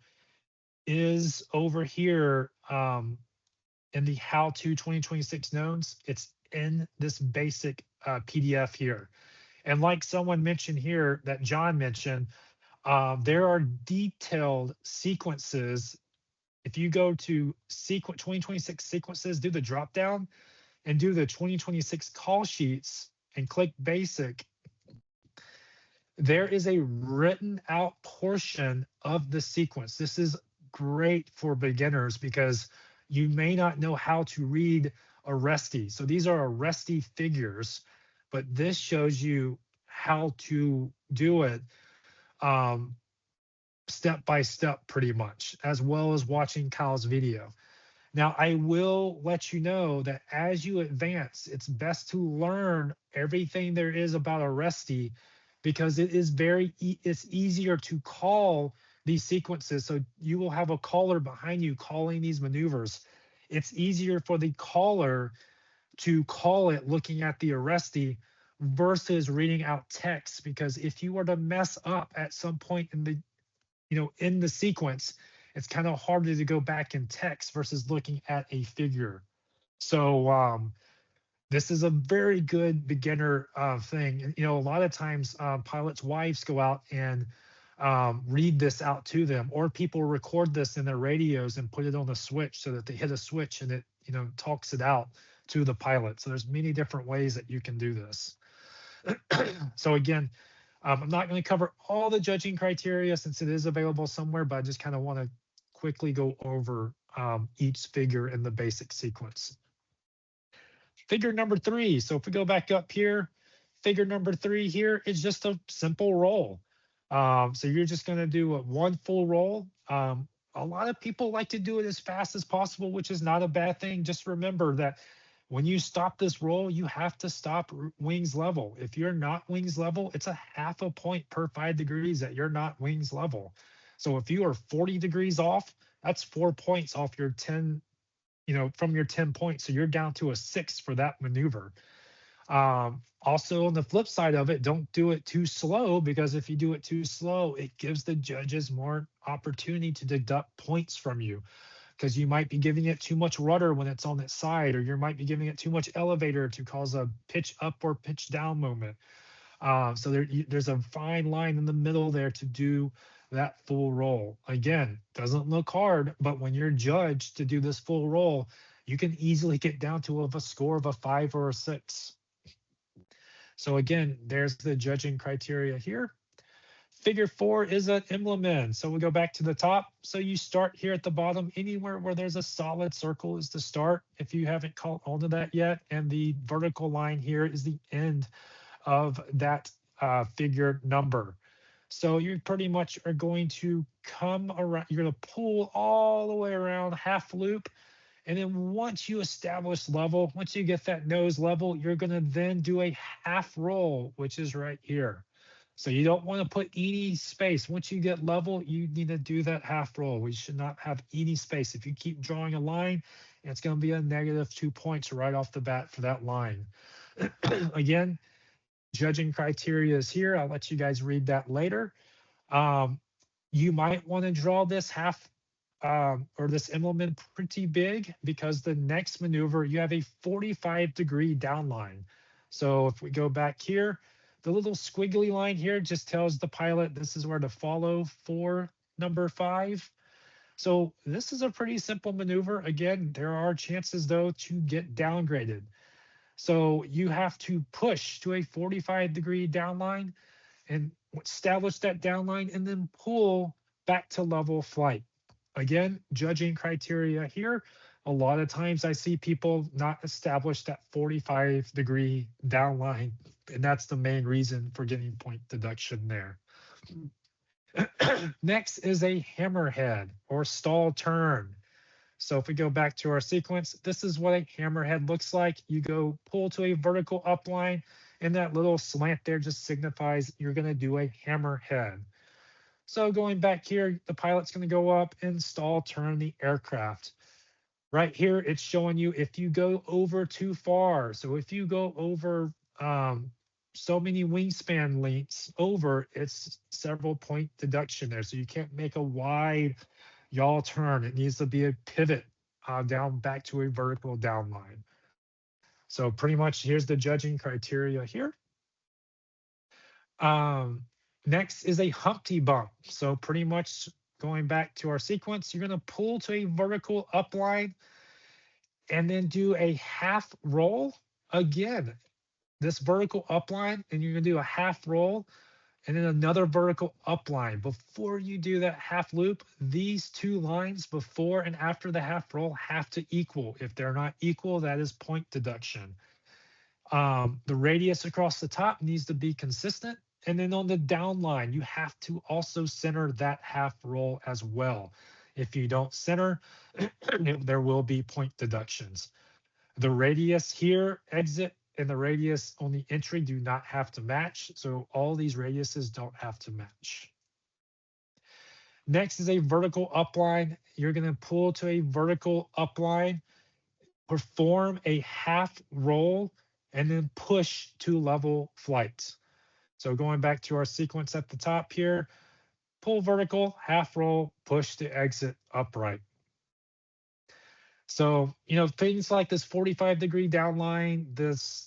is over here in the How to 2026 Knowns. It's in this basic PDF here. And like someone mentioned here, that John mentioned, there are detailed sequences. If you go to 2026 sequences, do the drop down and do the 2026 call sheets and click basic, there is a written out portion of the sequence. This is great for beginners because you may not know how to read Arresti. So these are Arresti figures, but this shows you how to do it step by step pretty much, as well as watching Kyle's video. Now, I will let you know that as you advance, it's best to learn everything there is about Arresti because it's easier to call these sequences. So you will have a caller behind you calling these maneuvers. It's easier for the caller to call it looking at the Arresti versus reading out text, because if you were to mess up at some point in the sequence, it's kind of harder to go back in text versus looking at a figure. So this is a very good beginner thing. A lot of times pilots' wives go out and read this out to them, or people record this in their radios and put it on the switch so that they hit a switch and it talks it out to the pilot. So there's many different ways that you can do this. So again, I'm not going to cover all the judging criteria since it is available somewhere, but I just kind of want to quickly go over each figure in the basic sequence. Figure number 3. So if we go back up here, figure number 3 here is just a simple roll. So you're just going to do one full roll. A lot of people like to do it as fast as possible, which is not a bad thing. Just remember that when you stop this roll, you have to stop wings level. If you're not wings level, it's a half a point per 5 degrees that you're not wings level. So if you are 40 degrees off, that's 4 points off your 10, from your 10 points. So you're down to a 6 for that maneuver. Also, on the flip side of it, don't do it too slow, because if you do it too slow, it gives the judges more opportunity to deduct points from you, because you might be giving it too much rudder when it's on its side, or you might be giving it too much elevator to cause a pitch up or pitch down moment. So there's a fine line in the middle there to do that full roll. Again, doesn't look hard, but when you're judged to do this full roll, you can easily get down to a score of a 5 or a 6. So again, there's the judging criteria here. Figure 4 is an emblem. So we go back to the top. So you start here at the bottom. Anywhere where there's a solid circle is the start, if you haven't caught on to that yet. And the vertical line here is the end of that figure number. So you pretty much are going to come around, you're going to pull all the way around, half loop. And then once you establish level, once you get that nose level, you're going to then do a half roll, which is right here. So you don't want to put any space. Once you get level, you need to do that half roll. We should not have any space. If you keep drawing a line, it's going to be a -2 points right off the bat for that line. Again, judging criteria is here. I'll let you guys read that later. You might want to draw this half or this emblem pretty big, because the next maneuver, you have a 45-degree downline. So if we go back here, the little squiggly line here just tells the pilot this is where to follow for number 5. So this is a pretty simple maneuver. Again, there are chances though to get downgraded. So you have to push to a 45-degree downline and establish that downline and then pull back to level flight. Again, judging criteria here. A lot of times I see people not establish that 45-degree downline, and that's the main reason for getting point deduction there. Next is a hammerhead or stall turn. So if we go back to our sequence, this is what a hammerhead looks like. You go pull to a vertical upline, and that little slant there just signifies you're going to do a hammerhead. So going back here, the pilot's going to go up and stall turn the aircraft. Right here, it's showing you if you go over too far. So if you go over so many wingspan lengths over, it's several point deduction there. So you can't make a wide yaw turn. It needs to be a pivot down back to a vertical downline. So pretty much here's the judging criteria here. Next is a Humpty bump. So pretty much going back to our sequence, you're going to pull to a vertical upline and then do a half roll. Again, this vertical upline, and you're going to do a half roll and then another vertical upline. Before you do that half loop, these two lines before and after the half roll have to equal. If they're not equal, that is point deduction. The radius across the top needs to be consistent. And then on the down line, you have to also center that half roll as well. If you don't center, there will be point deductions. The radius here, exit, and the radius on the entry do not have to match. So all these radiuses don't have to match. Next is a vertical upline. You're going to pull to a vertical upline, perform a half roll, and then push to level flight. So going back to our sequence at the top here, pull vertical, half roll, push to exit upright. So, things like this 45-degree downline, this,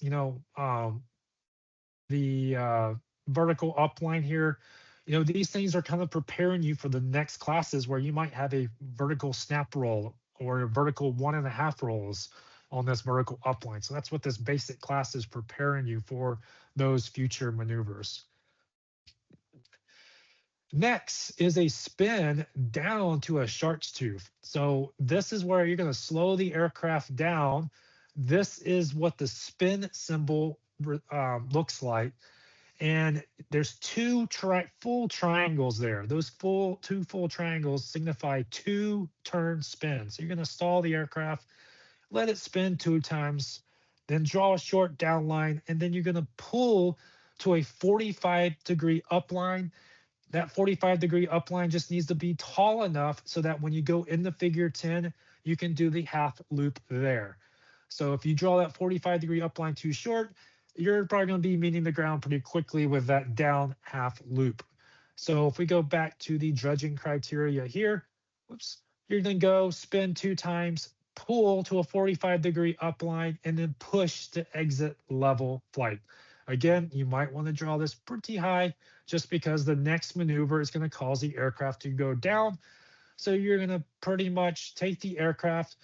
the vertical upline here, these things are kind of preparing you for the next classes where you might have a vertical snap roll or a vertical 1.5 rolls. on this vertical upline. So that's what this basic class is preparing you for those future maneuvers. Next is a spin down to a shark's tooth. So this is where you're going to slow the aircraft down. This is what the spin symbol looks like. And there's full triangles there. Those two full triangles signify 2-turn spins. So you're going to stall the aircraft, let it spin 2 times, then draw a short down line, and then you're going to pull to a 45-degree upline. That 45-degree upline just needs to be tall enough so that when you go in the figure 10, you can do the half loop there. So if you draw that 45-degree upline too short, you're probably going to be meeting the ground pretty quickly with that down half loop. So if we go back to the dredging criteria here, whoops, you're going to go spin 2 times, pull to a 45-degree upline, and then push to exit level flight. Again, you might want to draw this pretty high just because the next maneuver is going to cause the aircraft to go down. So you're going to pretty much take the aircraft,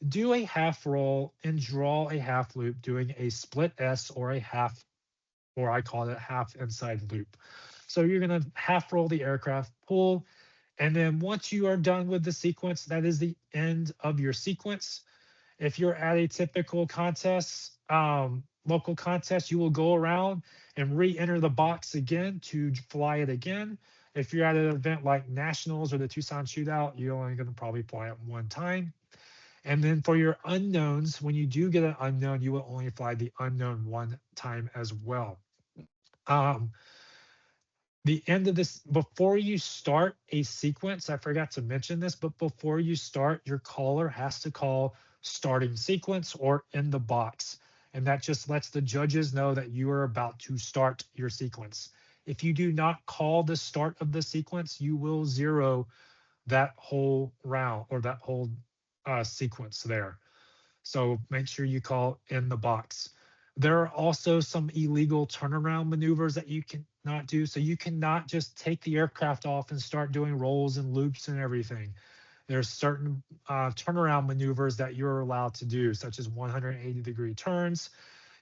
do a half roll, and draw a half loop doing a split S or a half, or I call it half inside loop. So you're going to half roll the aircraft, pull, and then once you are done with the sequence, that is the end of your sequence. If you're at a typical contest, local contest, you will go around and re-enter the box again to fly it again. If you're at an event like Nationals or the Tucson Shootout, you're only going to probably fly it 1 time. And then for your unknowns, when you do get an unknown, you will only fly the unknown 1 time as well. The end of this, before you start a sequence, I forgot to mention this, but before you start, your caller has to call starting sequence or in the box. And that just lets the judges know that you are about to start your sequence. If you do not call the start of the sequence, you will zero that whole round or that whole sequence there. So make sure you call in the box. There are also some illegal turnaround maneuvers that you cannot do. So you cannot just take the aircraft off and start doing rolls and loops and everything. There's certain turnaround maneuvers that you're allowed to do, such as 180-degree turns.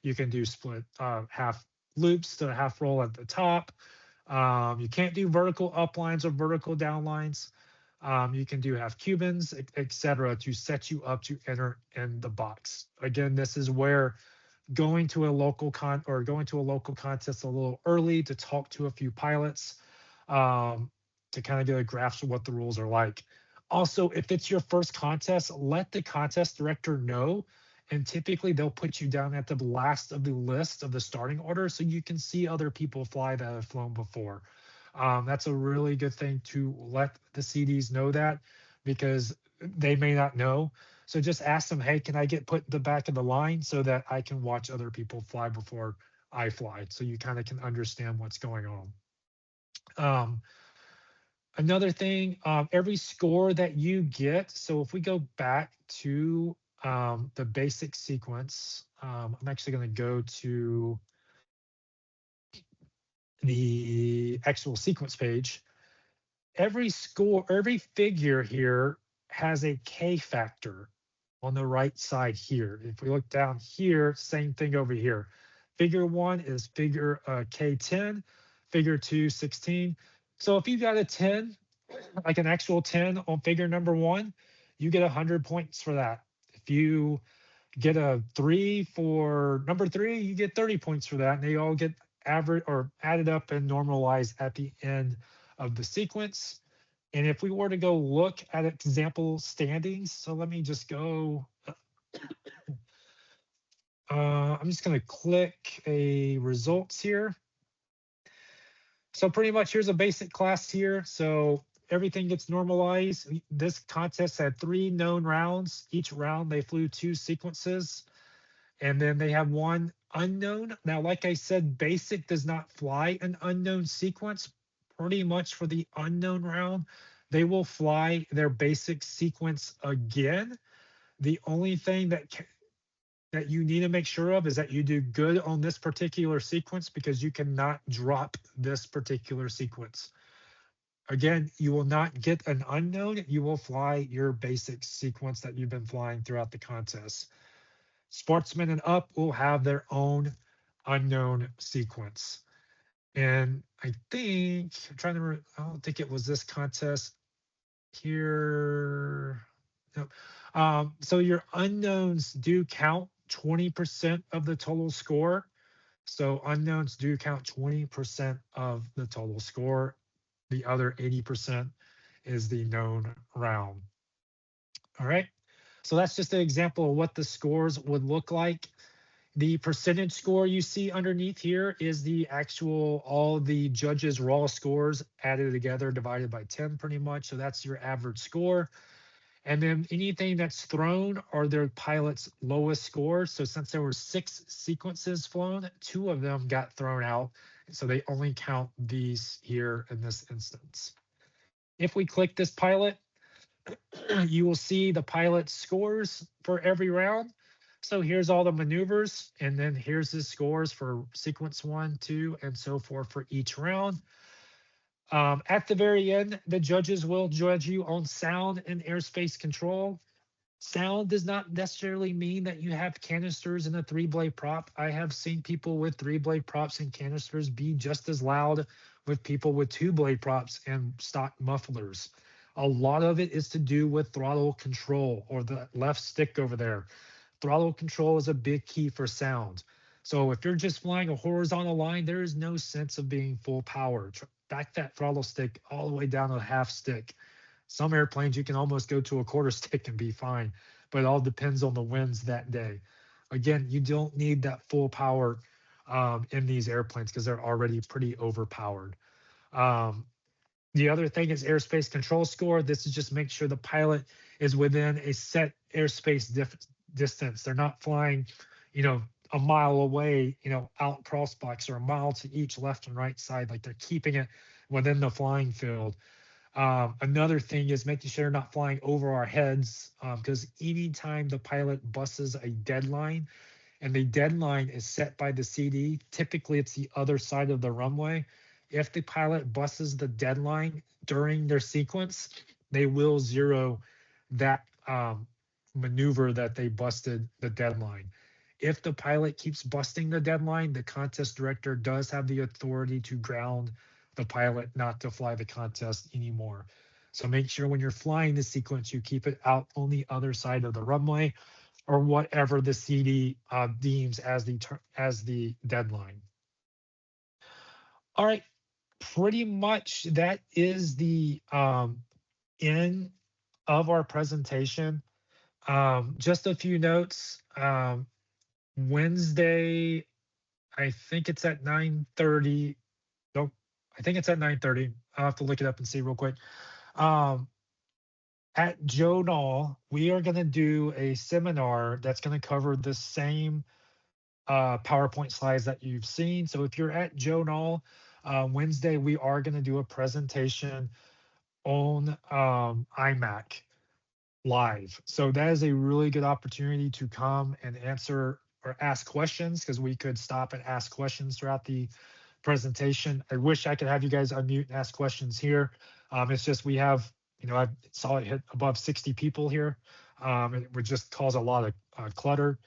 You can do split half loops to half roll at the top. You can't do vertical uplines or vertical downlines. You can do half Cubans, etc., to set you up to enter in the box. Again, this is where going to a local contest a little early to talk to a few pilots to kind of get a grasp of what the rules are like. Also, if it's your first contest, let the contest director know, and typically they'll put you down at the last of the list of the starting order so you can see other people fly that have flown before. That's a really good thing to let the CDs know that, because they may not know. So just ask them, hey, can I get put in the back of the line so that I can watch other people fly before I fly? So you kind of can understand what's going on. Another thing, every score that you get, so if we go back to the basic sequence, I'm actually going to go to the actual sequence page. Every score, every figure here has a K factor on the right side here. If we look down here, same thing over here. Figure 1 is figure K10, figure 2, 16. So if you got a 10, like an actual 10 on figure number 1, you get 100 points for that. If you get a 3 for number 3, you get 30 points for that, and they all get average or added up and normalized at the end of the sequence. And if we were to go look at example standings, so let me just go, I'm just going to click a results here. So pretty much here's a basic class here. So everything gets normalized. This contest had 3 known rounds. Each round they flew 2 sequences, and then they have 1 unknown. Now, like I said, basic does not fly an unknown sequence. Pretty much for the unknown round, they will fly their basic sequence again. The only thing that you need to make sure of is that you do good on this particular sequence, because you cannot drop this particular sequence. Again, you will not get an unknown. You will fly your basic sequence that you've been flying throughout the contest. Sportsman and up will have their own unknown sequence. And I think I'm trying to. I don't think it was this contest here. No. So your unknowns do count 20% of the total score. So unknowns do count 20% of the total score. The other 80% is the known round. All right. So that's just an example of what the scores would look like. The percentage score you see underneath here is the actual, all the judges' raw scores added together, divided by 10 pretty much. So that's your average score. And then anything that's thrown are their pilot's lowest score. So since there were 6 sequences flown, 2 of them got thrown out. So they only count these here in this instance. If we click this pilot, you will see the pilot's scores for every round. So here's all the maneuvers, and then here's the scores for sequence 1, 2, and so forth for each round. At the very end, the judges will judge you on sound and airspace control. Sound does not necessarily mean that you have canisters in a 3-blade prop. I have seen people with 3-blade props and canisters be just as loud with people with 2-blade props and stock mufflers. A lot of it is to do with throttle control, or the left stick over there. Throttle control is a big key for sound. So if you're just flying a horizontal line, there is no sense of being full power. Back that throttle stick all the way down to a half stick. Some airplanes you can almost go to a quarter stick and be fine, but it all depends on the winds that day. Again, you don't need that full power in these airplanes because they're already pretty overpowered. Um, the other thing is airspace control score. This is just make sure the pilot is within a set airspace distance. They're not flying, a mile away, out crossbox, or a mile to each left and right side. Like they're keeping it within the flying field. Another thing is making sure they're not flying over our heads, because anytime the pilot buses a deadline, and the deadline is set by the CD, typically it's the other side of the runway. If the pilot buses the deadline during their sequence, they will zero that maneuver that they busted the deadline. If the pilot keeps busting the deadline, the contest director does have the authority to ground the pilot not to fly the contest anymore. So make sure when you're flying the sequence, you keep it out on the other side of the runway, or whatever the CD deems as the deadline. All right, pretty much that is the end of our presentation. Just a few notes. Wednesday, I think it's at 9:30. Nope, I think it's at 9:30. I'll have to look it up and see real quick. At Joe Nall, we are going to do a seminar that's going to cover the same PowerPoint slides that you've seen. So if you're at Joe Nall Wednesday, we are going to do a presentation on iMac live. So that is a really good opportunity to come and answer or ask questions, because we could stop and ask questions throughout the presentation. I wish I could have you guys unmute and ask questions here. It's just we have, I saw it hit above 60 people here. It would just cause a lot of clutter.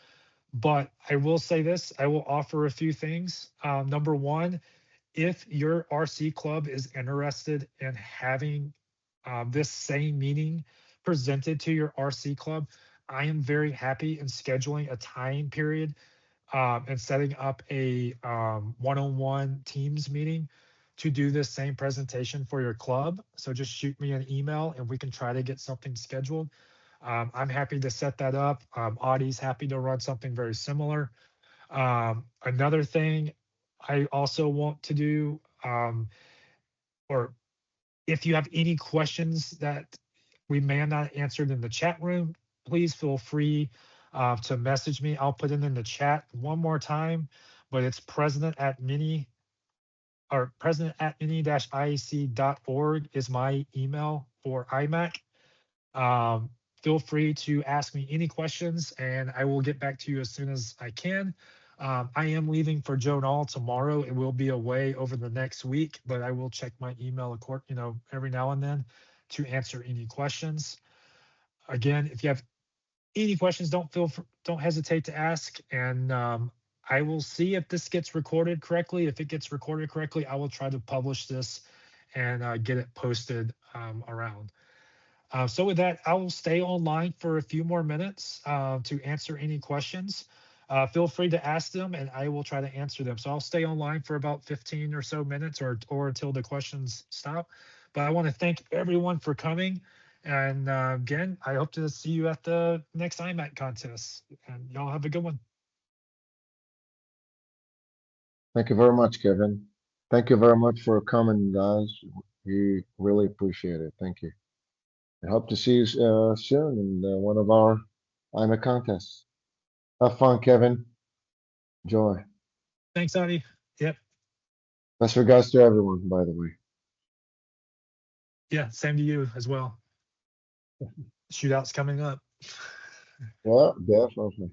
But I will say this, I will offer a few things. Number one, if your RC club is interested in having this same meeting presented to your RC club, I am very happy in scheduling a time period and setting up a one-on-one Teams meeting to do this same presentation for your club. So just shoot me an email and we can try to get something scheduled. I'm happy to set that up. Audie's happy to run something very similar. Another thing I also want to do, or if you have any questions that we may have not answered in the chat room, please feel free to message me. I'll put it in the chat one more time, but it's president@mini-iec.org is my email for iMac. Feel free to ask me any questions and I will get back to you as soon as I can. I am leaving for Joe Nall tomorrow. It will be away over the next week, but I will check my email, every now and then to answer any questions. Again, if you have any questions, don't hesitate to ask, and I will see if this gets recorded correctly. If it gets recorded correctly, I will try to publish this and get it posted around. So with that, I will stay online for a few more minutes to answer any questions. Feel free to ask them, and I will try to answer them. So I'll stay online for about 15 or so minutes, or until the questions stop. But I want to thank everyone for coming. And again, I hope to see you at the next IMAC contest. And y'all have a good one. Thank you very much, Kevin. Thank you very much for coming, guys. We really appreciate it. Thank you. I hope to see you soon in one of our IMA contests. Have fun, Kevin. Enjoy. Thanks, Adi. Yep. Best regards to everyone, by the way. Yeah. Same to you as well. Shootouts coming up. Yeah, definitely.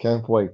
Can't wait.